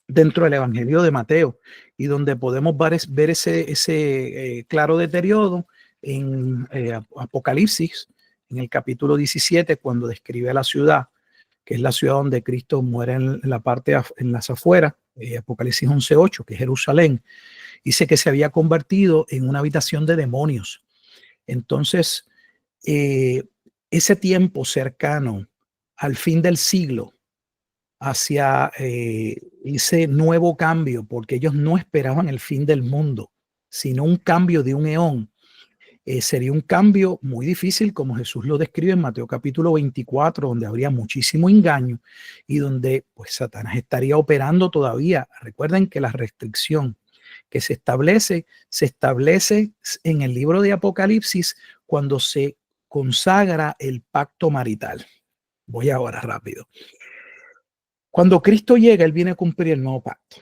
Evangelio de Mateo, y donde podemos ver ese claro deterioro en Apocalipsis, en el capítulo 17, cuando describe a la ciudad, que es la ciudad donde Cristo muere en la parte, en las afueras, Apocalipsis 11:8, que es Jerusalén, dice que se había convertido en una habitación de demonios. Entonces, ese tiempo cercano al fin del siglo, hacia ese nuevo cambio, porque ellos no esperaban el fin del mundo, sino un cambio de un eón. Sería un cambio muy difícil, como Jesús lo describe en Mateo capítulo 24, donde habría muchísimo engaño y donde pues Satanás estaría operando todavía. Recuerden que la restricción que se establece en el libro de Apocalipsis cuando se consagra el pacto marital. Voy ahora rápido. Cuando Cristo llega, él viene a cumplir el nuevo pacto.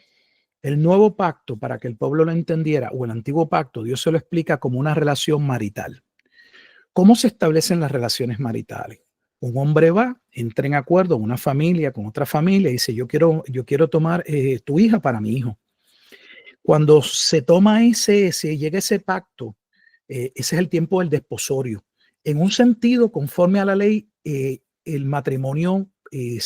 El nuevo pacto, para que el pueblo lo entendiera, o el antiguo pacto, Dios se lo explica como una relación marital. ¿Cómo se establecen las relaciones maritales? Un hombre va, entra en acuerdo con una familia, con otra familia, y dice, yo quiero tomar tu hija para mi hijo. Cuando se toma se llega ese pacto, ese es el tiempo del desposorio. En un sentido, conforme a la ley, el matrimonio,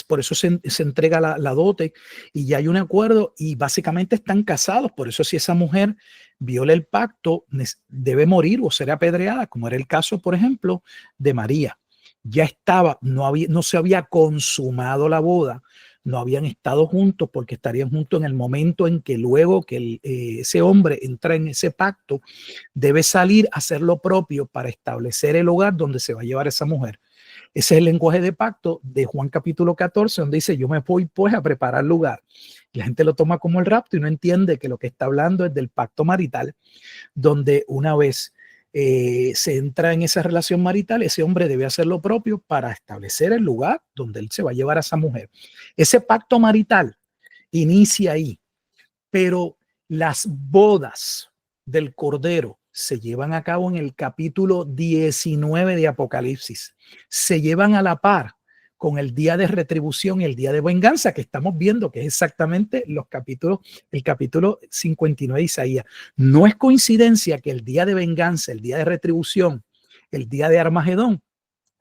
por eso se entrega la dote y ya hay un acuerdo y básicamente están casados. Por eso si esa mujer viola el pacto, debe morir o ser apedreada, como era el caso, por ejemplo, de María. Ya estaba, no se había consumado la boda, no habían estado juntos porque estarían juntos en el momento en que luego que ese hombre entra en ese pacto, debe salir a hacer lo propio para establecer el hogar donde se va a llevar esa mujer. Ese es el lenguaje de pacto de Juan capítulo 14, donde dice, yo me voy pues a preparar lugar. La gente lo toma como el rapto y no entiende que lo que está hablando es del pacto marital, donde una vez se entra en esa relación marital, ese hombre debe hacer lo propio para establecer el lugar donde él se va a llevar a esa mujer. Ese pacto marital inicia ahí, pero las bodas del Cordero se llevan a cabo en el capítulo 19 de Apocalipsis. Se llevan a la par con el día de retribución y el día de venganza que estamos viendo, que es exactamente el capítulo 59 de Isaías. No es coincidencia que el día de venganza, el día de retribución, el día de Armagedón,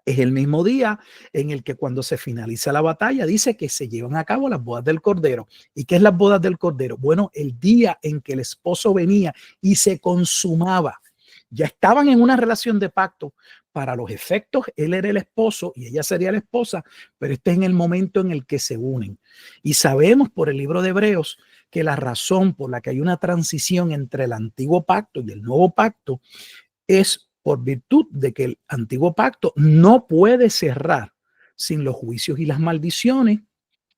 es el mismo día en el que cuando se finaliza la batalla dice que se llevan a cabo las bodas del Cordero. ¿Y qué es las bodas del Cordero? Bueno, el día en que el esposo venía y se consumaba. Ya estaban en una relación de pacto. Para los efectos, él era el esposo y ella sería la esposa, pero este es en el momento en el que se unen. Y sabemos por el libro de Hebreos que la razón por la que hay una transición entre el antiguo pacto y el nuevo pacto es por virtud de que el antiguo pacto no puede cerrar sin los juicios y las maldiciones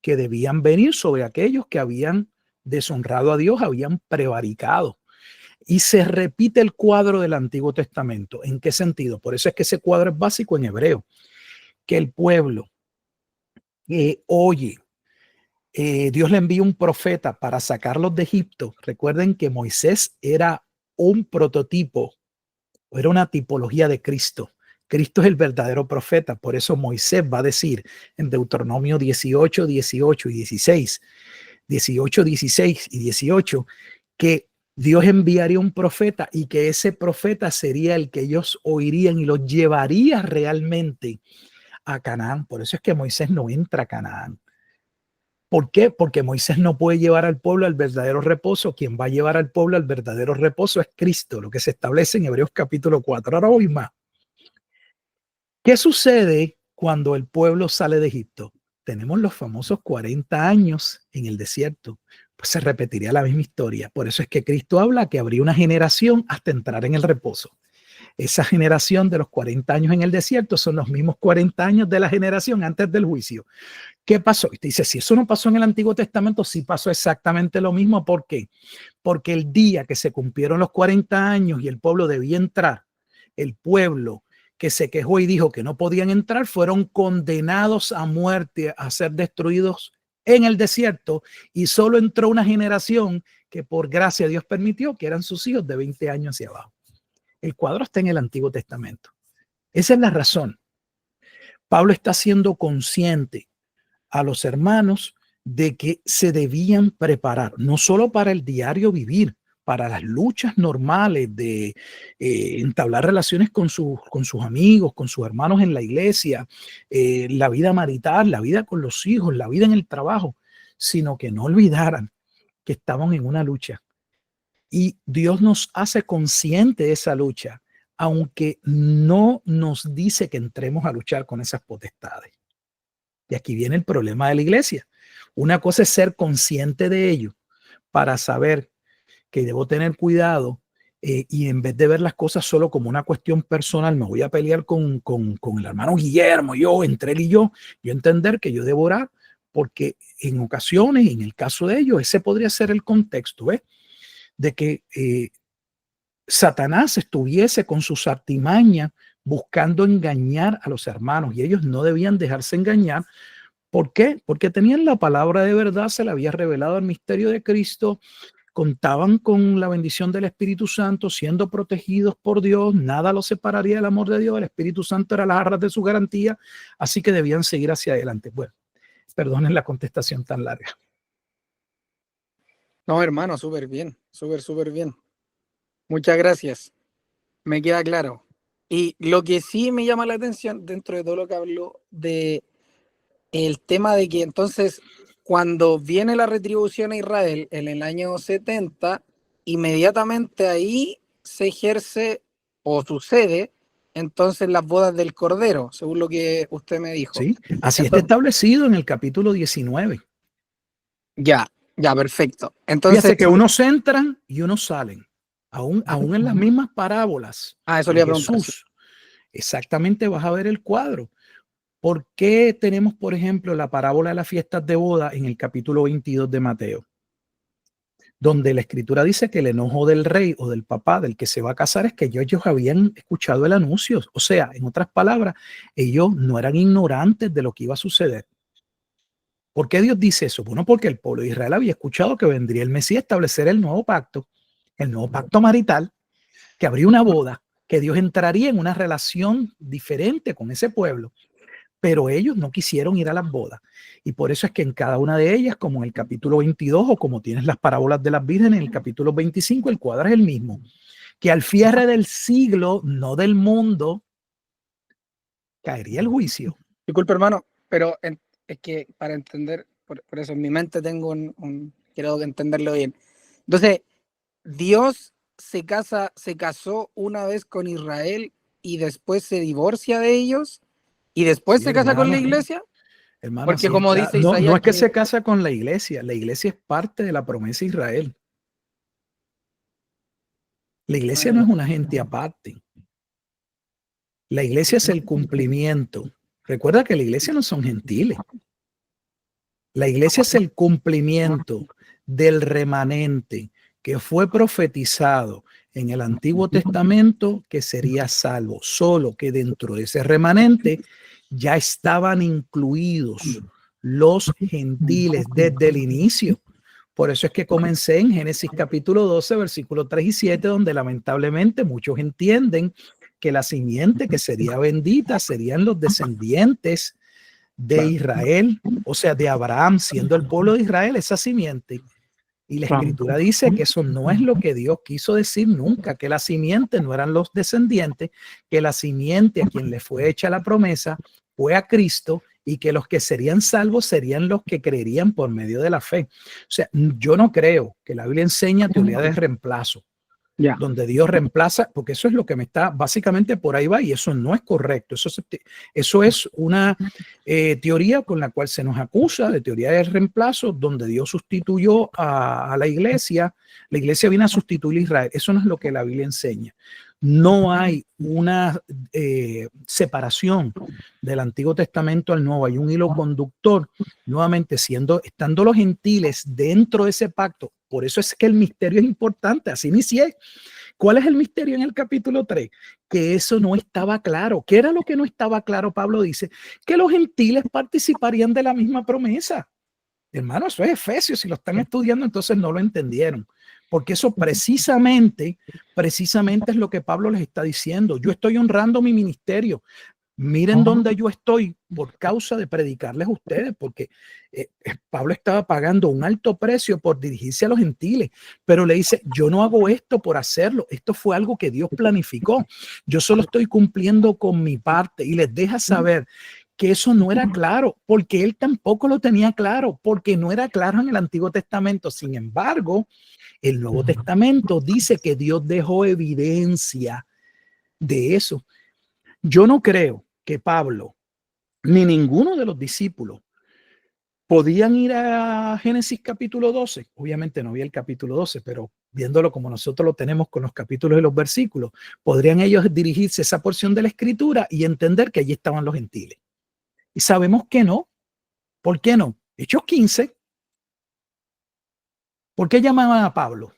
que debían venir sobre aquellos que habían deshonrado a Dios, habían prevaricado. Y se repite el cuadro del Antiguo Testamento. ¿En qué sentido? Por eso es que ese cuadro es básico en hebreo, que el pueblo oye, Dios le envía un profeta para sacarlos de Egipto. Recuerden que Moisés era un prototipo, era una tipología de Cristo. Cristo es el verdadero profeta. Por eso Moisés va a decir en Deuteronomio 18, 18 y 16, 18, 16 y 18, que Dios enviaría un profeta y que ese profeta sería el que ellos oirían y los llevaría realmente a Canaán. Por eso es que Moisés no entra a Canaán. ¿Por qué? Porque Moisés no puede llevar al pueblo al verdadero reposo. Quien va a llevar al pueblo al verdadero reposo es Cristo, lo que se establece en Hebreos capítulo 4. Ahora voy más. ¿Qué sucede cuando el pueblo sale de Egipto? Tenemos los famosos 40 años en el desierto. Pues se repetiría la misma historia. Por eso es que Cristo habla que habría una generación hasta entrar en el reposo. Esa generación de los 40 años en el desierto son los mismos 40 años de la generación antes del juicio. ¿Qué pasó? Y te dice, si eso no pasó en el Antiguo Testamento, sí pasó exactamente lo mismo. ¿Por qué? Porque el día que se cumplieron los 40 años y el pueblo debía entrar, el pueblo que se quejó y dijo que no podían entrar, fueron condenados a muerte, a ser destruidos en el desierto, y solo entró una generación que por gracia Dios permitió, que eran sus hijos de 20 años hacia abajo. El cuadro está en el Antiguo Testamento. Esa es la razón. Pablo está siendo consciente a los hermanos de que se debían preparar, no solo para el diario vivir, para las luchas normales de entablar relaciones con sus amigos, con sus hermanos en la iglesia, la vida marital, la vida con los hijos, la vida en el trabajo, sino que no olvidaran que estaban en una lucha. Y Dios nos hace consciente de esa lucha, aunque no nos dice que entremos a luchar con esas potestades. Y aquí viene el problema de la iglesia. Una cosa es ser consciente de ello para saber que debo tener cuidado y en vez de ver las cosas solo como una cuestión personal, me voy a pelear con el hermano Guillermo, yo, entre él y yo entender que yo debo orar, porque en ocasiones, en el caso de ellos, ese podría ser el contexto, ¿ves? De que Satanás estuviese con sus artimañas buscando engañar a los hermanos y ellos no debían dejarse engañar. ¿Por qué? Porque tenían la palabra de verdad, se le había revelado el misterio de Cristo, contaban con la bendición del Espíritu Santo, siendo protegidos por Dios, nada los separaría del amor de Dios, el Espíritu Santo era las arras de su garantía, así que debían seguir hacia adelante. Bueno, perdonen la contestación tan larga. No, hermano, súper bien, súper bien. Muchas gracias. Me queda claro. Y lo que sí me llama la atención dentro de todo lo que habló de el tema de que entonces cuando viene la retribución a Israel en el año 70, inmediatamente ahí se ejerce o sucede entonces las bodas del Cordero, según lo que usted me dijo. Sí, así Entonces, está establecido en el capítulo 19. ya, perfecto. Entonces, Fíjate que unos entran y unos salen, aún en las mismas parábolas eso le de iba a preguntar. Jesús. Exactamente vas a ver el cuadro. ¿Por qué tenemos, por ejemplo, la parábola de las fiestas de boda en el capítulo 22 de Mateo? Donde la escritura dice que el enojo del rey o del papá del que se va a casar es que ellos habían escuchado el anuncio. O sea, en otras palabras, ellos no eran ignorantes de lo que iba a suceder. ¿Por qué Dios dice eso? Bueno, porque el pueblo de Israel había escuchado que vendría el Mesías a establecer el nuevo pacto marital, que habría una boda, que Dios entraría en una relación diferente con ese pueblo. Pero ellos no quisieron ir a las bodas. Y por eso es que en cada una de ellas, como en el capítulo 22 o como tienes las parábolas de las vírgenes en el capítulo 25, el cuadro es el mismo. Que al cierre del siglo, no del mundo, caería el juicio. Disculpe, hermano, pero es que para entender, por eso en mi mente tengo quiero entenderlo bien. Entonces, Dios se casó una vez con Israel y después se divorcia de ellos y después Sí, se casa con la hermano. iglesia? Hermano, Porque así como está. dice No, no Isaías es que se 15, casa con la iglesia es parte de la promesa de Israel. La iglesia no es una gente aparte. La iglesia es el cumplimiento. Recuerda que la iglesia no son gentiles. La iglesia es el cumplimiento del remanente que fue profetizado en el Antiguo Testamento que sería salvo. Solo que dentro de ese remanente ya estaban incluidos los gentiles desde el inicio. Por eso es que comencé en Génesis capítulo 12, versículos 3 y 7, donde lamentablemente muchos entienden que la simiente que sería bendita serían los descendientes de Israel, o sea, de Abraham, siendo el pueblo de Israel esa simiente. Y la escritura dice que eso no es lo que Dios quiso decir nunca, que la simiente no eran los descendientes, que la simiente a quien le fue hecha la promesa fue a Cristo y que los que serían salvos serían los que creerían por medio de la fe. O sea, yo no creo que la Biblia enseña teoría de reemplazo. Donde Dios reemplaza, porque eso es lo que me está, básicamente por ahí va, y eso no es correcto. Eso es una teoría con la cual se nos acusa de teoría del reemplazo, donde Dios sustituyó a la iglesia viene a sustituir a Israel. Eso no es lo que la Biblia enseña. No hay una separación del Antiguo Testamento al Nuevo, hay un hilo conductor, nuevamente estando los gentiles dentro de ese pacto. Por eso es que el misterio es importante. Así inicié. ¿Cuál es el misterio en el capítulo 3? Que eso no estaba claro. ¿Qué era lo que no estaba claro? Pablo dice que los gentiles participarían de la misma promesa. Hermano, eso es Efesios. Si lo están estudiando, entonces no lo entendieron. Porque eso precisamente es lo que Pablo les está diciendo. Yo estoy honrando mi ministerio. Miren dónde yo estoy por causa de predicarles a ustedes, porque Pablo estaba pagando un alto precio por dirigirse a los gentiles, pero le dice, yo no hago esto por hacerlo, esto fue algo que Dios planificó, yo solo estoy cumpliendo con mi parte, y les deja saber que eso no era claro, porque él tampoco lo tenía claro, porque no era claro en el Antiguo Testamento. Sin embargo, el Nuevo Testamento dice que Dios dejó evidencia de eso. Yo no creo que Pablo ni ninguno de los discípulos podían ir a Génesis capítulo 12. Obviamente no había el capítulo 12, pero viéndolo como nosotros lo tenemos con los capítulos y los versículos, podrían ellos dirigirse a esa porción de la escritura y entender que allí estaban los gentiles. Y sabemos que no. ¿Por qué no? Hechos 15. ¿Por qué llamaban a Pablo?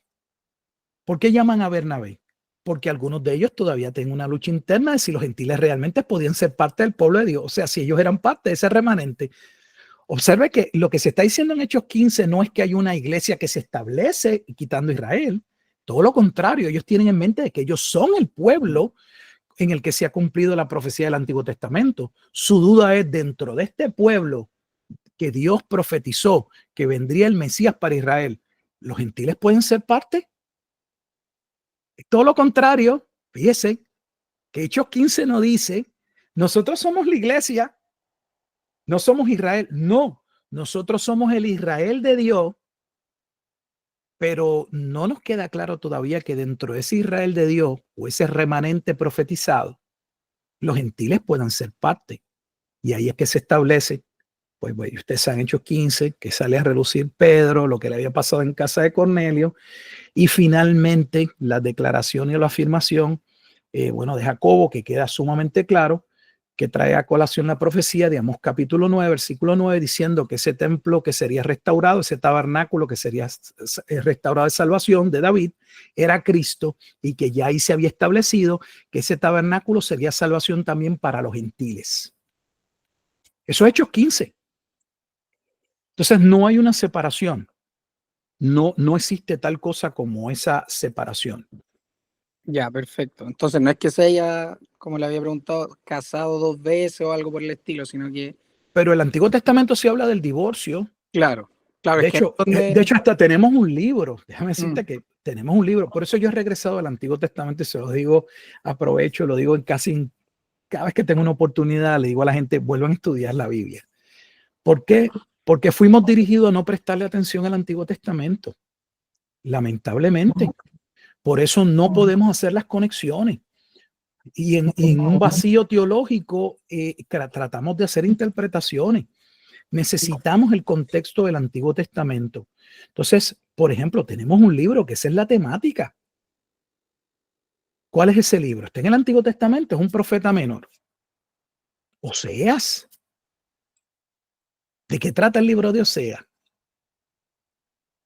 ¿Por qué llaman a Bernabé? Porque algunos de ellos todavía tienen una lucha interna de si los gentiles realmente podían ser parte del pueblo de Dios. O sea, si ellos eran parte de ese remanente. Observe que lo que se está diciendo en Hechos 15 no es que hay una iglesia que se establece quitando Israel. Todo lo contrario, ellos tienen en mente de que ellos son el pueblo en el que se ha cumplido la profecía del Antiguo Testamento. Su duda es, dentro de este pueblo que Dios profetizó que vendría el Mesías para Israel, ¿los gentiles pueden ser parte? Todo lo contrario, fíjese que Hechos 15 no dice, nosotros somos la iglesia, no somos Israel. No, nosotros somos el Israel de Dios, pero no nos queda claro todavía que dentro de ese Israel de Dios o ese remanente profetizado, los gentiles puedan ser parte. Y ahí es que se establece, pues bueno, ustedes han hecho 15, que sale a relucir Pedro, lo que le había pasado en casa de Cornelio, y finalmente la declaración y la afirmación, de Jacobo, que queda sumamente claro, que trae a colación la profecía, digamos, capítulo 9, versículo 9, diciendo que ese templo que sería restaurado, ese tabernáculo que sería restaurado de salvación de David, era Cristo, y que ya ahí se había establecido que ese tabernáculo sería salvación también para los gentiles. Eso es Hechos 15. Entonces no hay una separación. No existe tal cosa como esa separación. Ya, perfecto. Entonces no es que se haya, como le había preguntado, casado 2 veces o algo por el estilo, sino que... Pero el Antiguo Testamento sí habla del divorcio. Claro. De hecho, hasta tenemos un libro. Déjame decirte que tenemos un libro. Por eso yo he regresado al Antiguo Testamento y se lo digo, aprovecho, lo digo cada vez que tengo una oportunidad, le digo a la gente, vuelvan a estudiar la Biblia. ¿Por qué? Porque fuimos dirigidos a no prestarle atención al Antiguo Testamento. Lamentablemente. Por eso no podemos hacer las conexiones. Y en un vacío teológico tratamos de hacer interpretaciones. Necesitamos el contexto del Antiguo Testamento. Entonces, por ejemplo, tenemos un libro que esa es la temática. ¿Cuál es ese libro? Está en el Antiguo Testamento, es un profeta menor. Oseas. ¿De qué trata el libro de Oseas?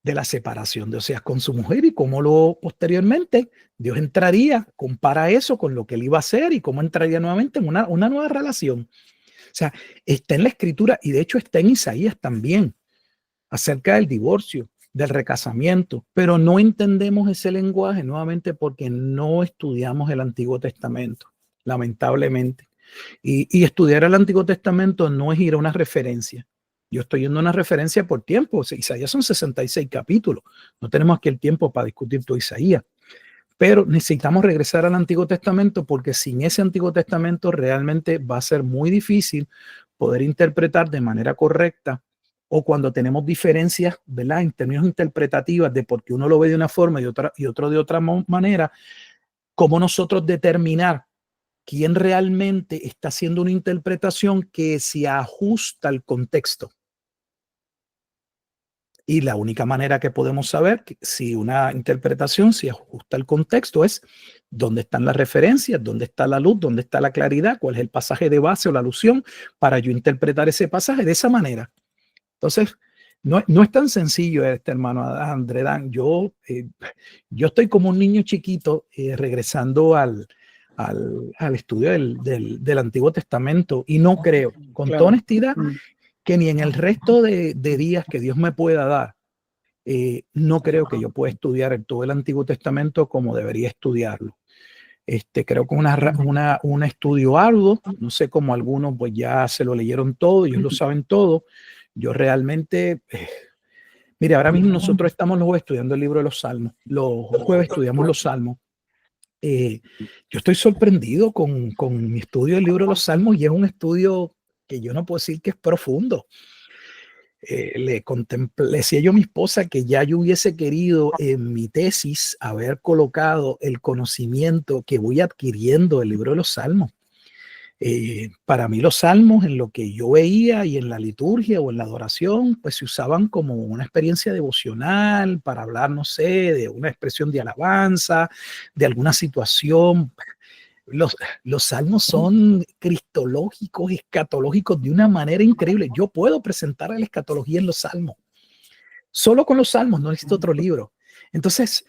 De la separación de Oseas con su mujer y cómo posteriormente Dios entraría, compara eso con lo que él iba a hacer y cómo entraría nuevamente en una nueva relación. O sea, está en la Escritura y de hecho está en Isaías también, acerca del divorcio, del recasamiento, pero no entendemos ese lenguaje nuevamente porque no estudiamos el Antiguo Testamento, lamentablemente. Y estudiar el Antiguo Testamento no es ir a una referencia. Yo estoy yendo a una referencia por tiempo. Isaías son 66 capítulos. No tenemos aquí el tiempo para discutir todo Isaías. Pero necesitamos regresar al Antiguo Testamento porque sin ese Antiguo Testamento realmente va a ser muy difícil poder interpretar de manera correcta, o cuando tenemos diferencias, ¿verdad?, en términos interpretativas de por qué uno lo ve de una forma y otro de otra manera, cómo nosotros determinar quién realmente está haciendo una interpretación que se ajusta al contexto. Y la única manera que podemos saber si una interpretación se ajusta al contexto es dónde están las referencias, dónde está la luz, dónde está la claridad, cuál es el pasaje de base o la alusión para yo interpretar ese pasaje de esa manera. Entonces, no es tan sencillo, hermano André Dan. Yo estoy como un niño chiquito regresando al estudio del Antiguo Testamento y no creo, con toda honestidad, que ni en el resto de días que Dios me pueda dar, no creo que yo pueda estudiar todo el Antiguo Testamento como debería estudiarlo. Creo que un estudio arduo, no sé cómo algunos pues ya se lo leyeron todo, ellos lo saben todo. Yo realmente, mire, ahora mismo nosotros estamos los jueves estudiando el libro de los Salmos, los jueves estudiamos los Salmos. Yo estoy sorprendido con mi estudio del libro de los Salmos y es un estudio que yo no puedo decir que es profundo. Le decía yo a mi esposa que ya yo hubiese querido en mi tesis haber colocado el conocimiento que voy adquiriendo del libro de los Salmos. Para mí los salmos, en lo que yo veía y en la liturgia o en la adoración, pues se usaban como una experiencia devocional para hablar, no sé, de una expresión de alabanza, de alguna situación. Los salmos son cristológicos, escatológicos de una manera increíble. Yo puedo presentar la escatología en los salmos. Solo con los salmos, no necesito otro libro. Entonces,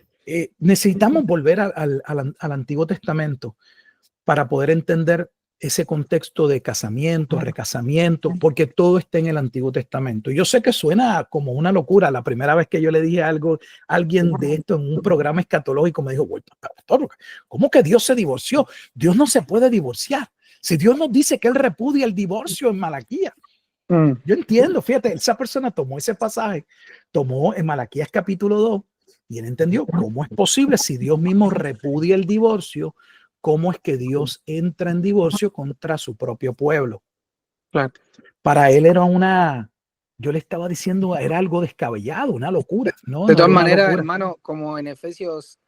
necesitamos volver al Antiguo Testamento para poder entender ese contexto de casamiento, recasamiento, porque todo está en el Antiguo Testamento. Yo sé que suena como una locura. La primera vez que yo le dije algo a alguien de esto en un programa escatológico, me dijo, pastor, ¿cómo que Dios se divorció? Dios no se puede divorciar. Si Dios nos dice que él repudia el divorcio en Malaquías. Yo entiendo, fíjate, esa persona tomó ese pasaje, tomó en Malaquías capítulo 2 y él entendió cómo es posible si Dios mismo repudia el divorcio. ¿Cómo es que Dios entra en divorcio contra su propio pueblo? Claro. Para él yo le estaba diciendo, era algo descabellado, una locura. No, de todas maneras, hermano, como en Efesios,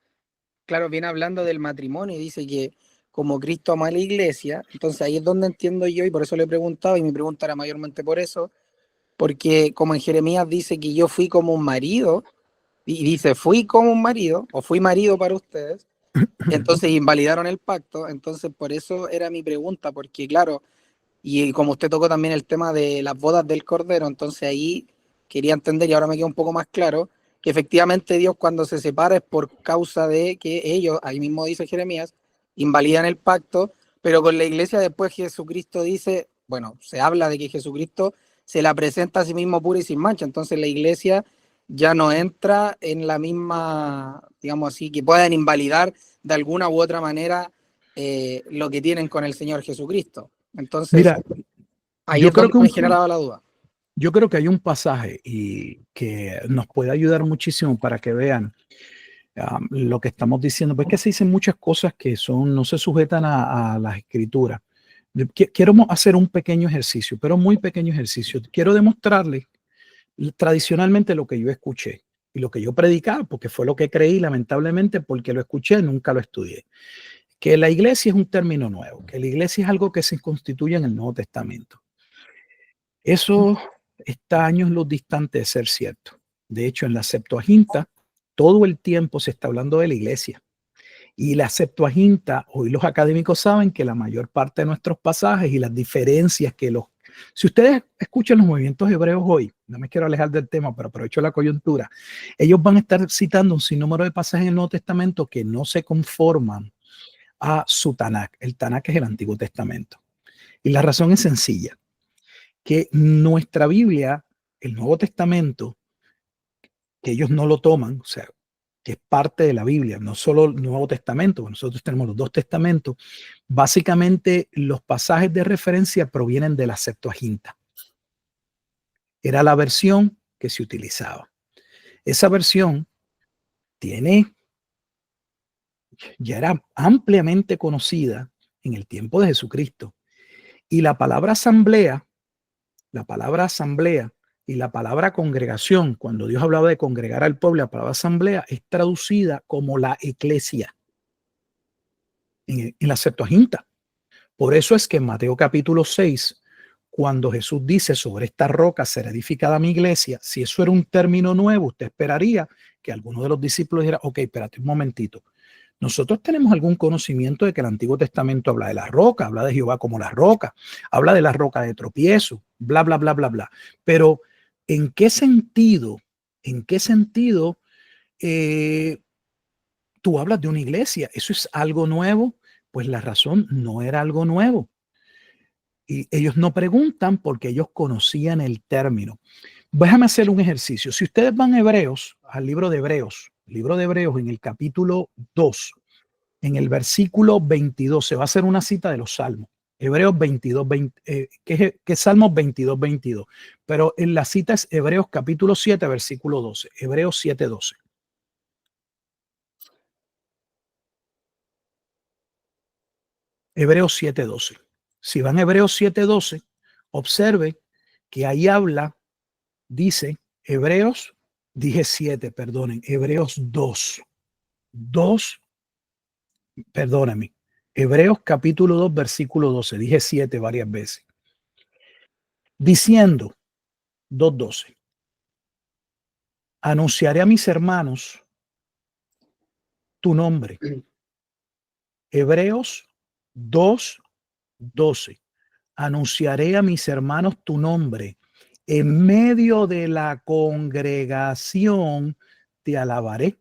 claro, viene hablando del matrimonio y dice que como Cristo ama a la iglesia, entonces ahí es donde entiendo yo y por eso le he preguntado, y mi pregunta era mayormente por eso, porque como en Jeremías dice que yo fui como un marido, y dice fui como un marido, o fui marido para ustedes, entonces invalidaron el pacto, entonces por eso era mi pregunta, porque claro, y como usted tocó también el tema de las bodas del Cordero, entonces ahí quería entender, y ahora me queda un poco más claro, que efectivamente Dios cuando se separa es por causa de que ellos, ahí mismo dice Jeremías, invalidan el pacto, pero con la iglesia después Jesucristo dice, bueno, se habla de que Jesucristo se la presenta a sí mismo pura y sin mancha, entonces la iglesia ya no entra en la misma, digamos así, que puedan invalidar de alguna u otra manera lo que tienen con el Señor Jesucristo. Entonces, mira, ahí es donde me generaba la duda. Yo creo que hay un pasaje y que nos puede ayudar muchísimo para que vean lo que estamos diciendo. Pues que se dicen muchas cosas que no se sujetan a las escrituras. Quiero hacer un pequeño ejercicio, pero muy pequeño ejercicio. Quiero demostrarles tradicionalmente lo que yo escuché. y lo que yo predicaba, porque fue lo que creí, lamentablemente, porque lo escuché, nunca lo estudié, que la iglesia es un término nuevo, que la iglesia es algo que se constituye en el Nuevo Testamento. Eso está años luz distante de ser cierto. De hecho, en la Septuaginta, todo el tiempo se está hablando de la iglesia. Y la Septuaginta, hoy los académicos saben que la mayor parte de nuestros pasajes y las diferencias que los... Si ustedes escuchan los movimientos hebreos hoy, no me quiero alejar del tema, pero aprovecho la coyuntura, ellos van a estar citando un sinnúmero de pasajes en el Nuevo Testamento que no se conforman a su Tanakh. El Tanakh es el Antiguo Testamento. Y la razón es sencilla, que nuestra Biblia, el Nuevo Testamento, que ellos no lo toman, o sea, que es parte de la Biblia, no solo el Nuevo Testamento, nosotros tenemos los dos testamentos, básicamente los pasajes de referencia provienen de la Septuaginta. Era la versión que se utilizaba. Esa versión ya era ampliamente conocida en el tiempo de Jesucristo. Y la palabra asamblea y la palabra congregación, cuando Dios hablaba de congregar al pueblo, la palabra asamblea es traducida como la eclesia en la Septuaginta. Por eso es que en Mateo capítulo 6, cuando Jesús dice sobre esta roca será edificada mi iglesia, si eso era un término nuevo, usted esperaría que alguno de los discípulos dijera, ok, espérate un momentito. Nosotros tenemos algún conocimiento de que el Antiguo Testamento habla de la roca, habla de Jehová como la roca, habla de la roca de tropiezo, bla, bla, bla, bla, bla. Pero ¿en qué sentido, eh, tú hablas de una iglesia? ¿Eso es algo nuevo? Pues la razón no era algo nuevo. Y ellos no preguntan porque ellos conocían el término. Déjame hacer un ejercicio. Si ustedes van a Hebreos, al libro de Hebreos, en el capítulo 2, en el versículo 22, se va a hacer una cita de los Salmos. Hebreos 22, 20, que es Salmos 22, 22. Pero en la cita es Hebreos capítulo 7, versículo 12. Hebreos 7, 12. Hebreos 7, 12. Si van a Hebreos 7, 12, observe que ahí dice Hebreos, dije 7, perdonen, Hebreos 2, 2, perdóname, Hebreos capítulo 2, versículo 12, dije 7 varias veces, diciendo 2:12, anunciaré a mis hermanos tu nombre. Hebreos 2:12, anunciaré a mis hermanos tu nombre. En medio de la congregación te alabaré.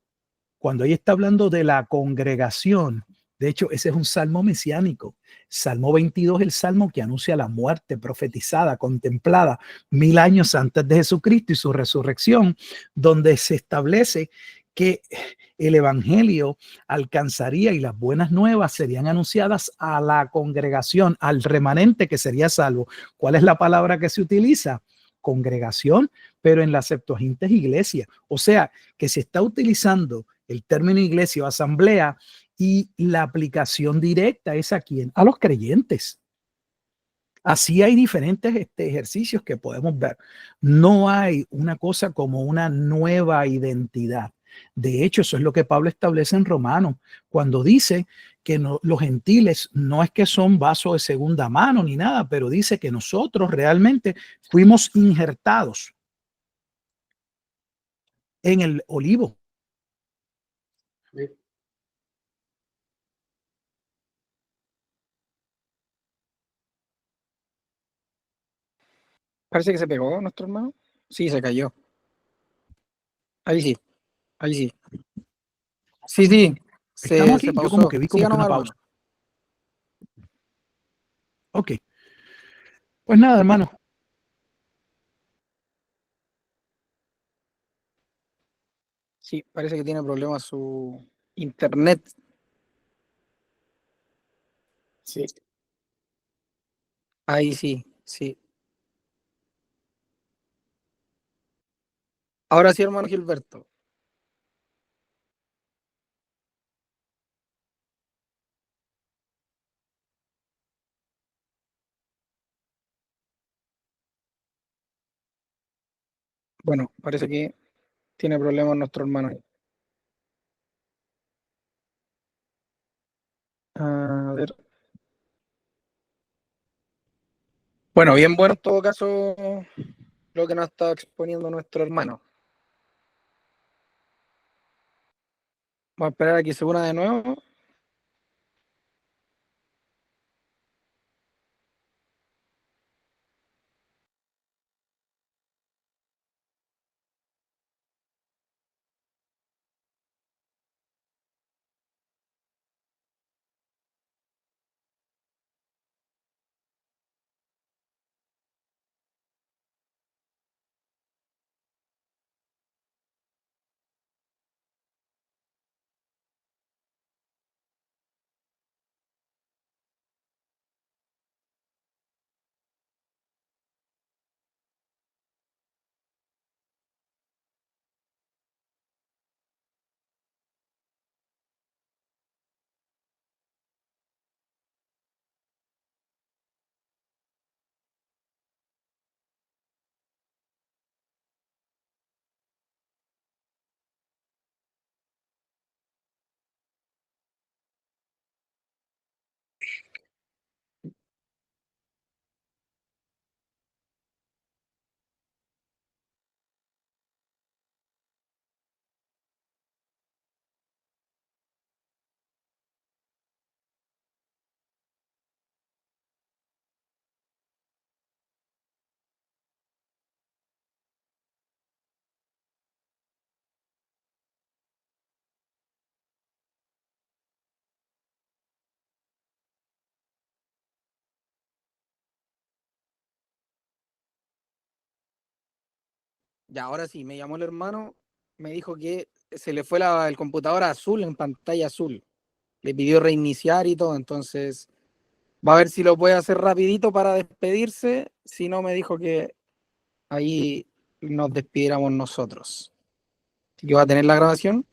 Cuando ella está hablando de la congregación, de hecho, ese es un salmo mesiánico. Salmo 22 es el salmo que anuncia la muerte profetizada, contemplada 1000 años antes de Jesucristo y su resurrección, donde se establece que el evangelio alcanzaría y las buenas nuevas serían anunciadas a la congregación, al remanente que sería salvo. ¿Cuál es la palabra que se utiliza? Congregación, pero en la Septuaginta es iglesia. O sea, que se está utilizando el término iglesia o asamblea y la aplicación directa es a quién, a los creyentes. Así hay diferentes ejercicios que podemos ver. No hay una cosa como una nueva identidad. De hecho, eso es lo que Pablo establece en Romanos, cuando dice que los gentiles no es que son vasos de segunda mano ni nada, pero dice que nosotros realmente fuimos injertados en el olivo. Parece que se pegó nuestro hermano. Sí, se cayó. Ahí sí, ahí sí. Sí, sí, Estamos se aquí, yo como pausó. que vi como que Síganos, una hermano. pausa. Ok, pues nada, hermano. Sí, parece que tiene problemas su internet. Sí. Ahí sí, sí. Ahora sí, hermano Gilberto. Bueno, parece que Tiene problemas nuestro hermano. A ver. Bueno, bien bueno en todo caso lo que nos está exponiendo nuestro hermano. Vamos a esperar a que se una de nuevo. Ya, ahora sí, me llamó el hermano, me dijo que se le fue el computador azul en pantalla azul. Le pidió reiniciar y todo, entonces va a ver si lo puede hacer rapidito para despedirse. Si no, me dijo que ahí nos despidiéramos nosotros. Así que va a tener la grabación.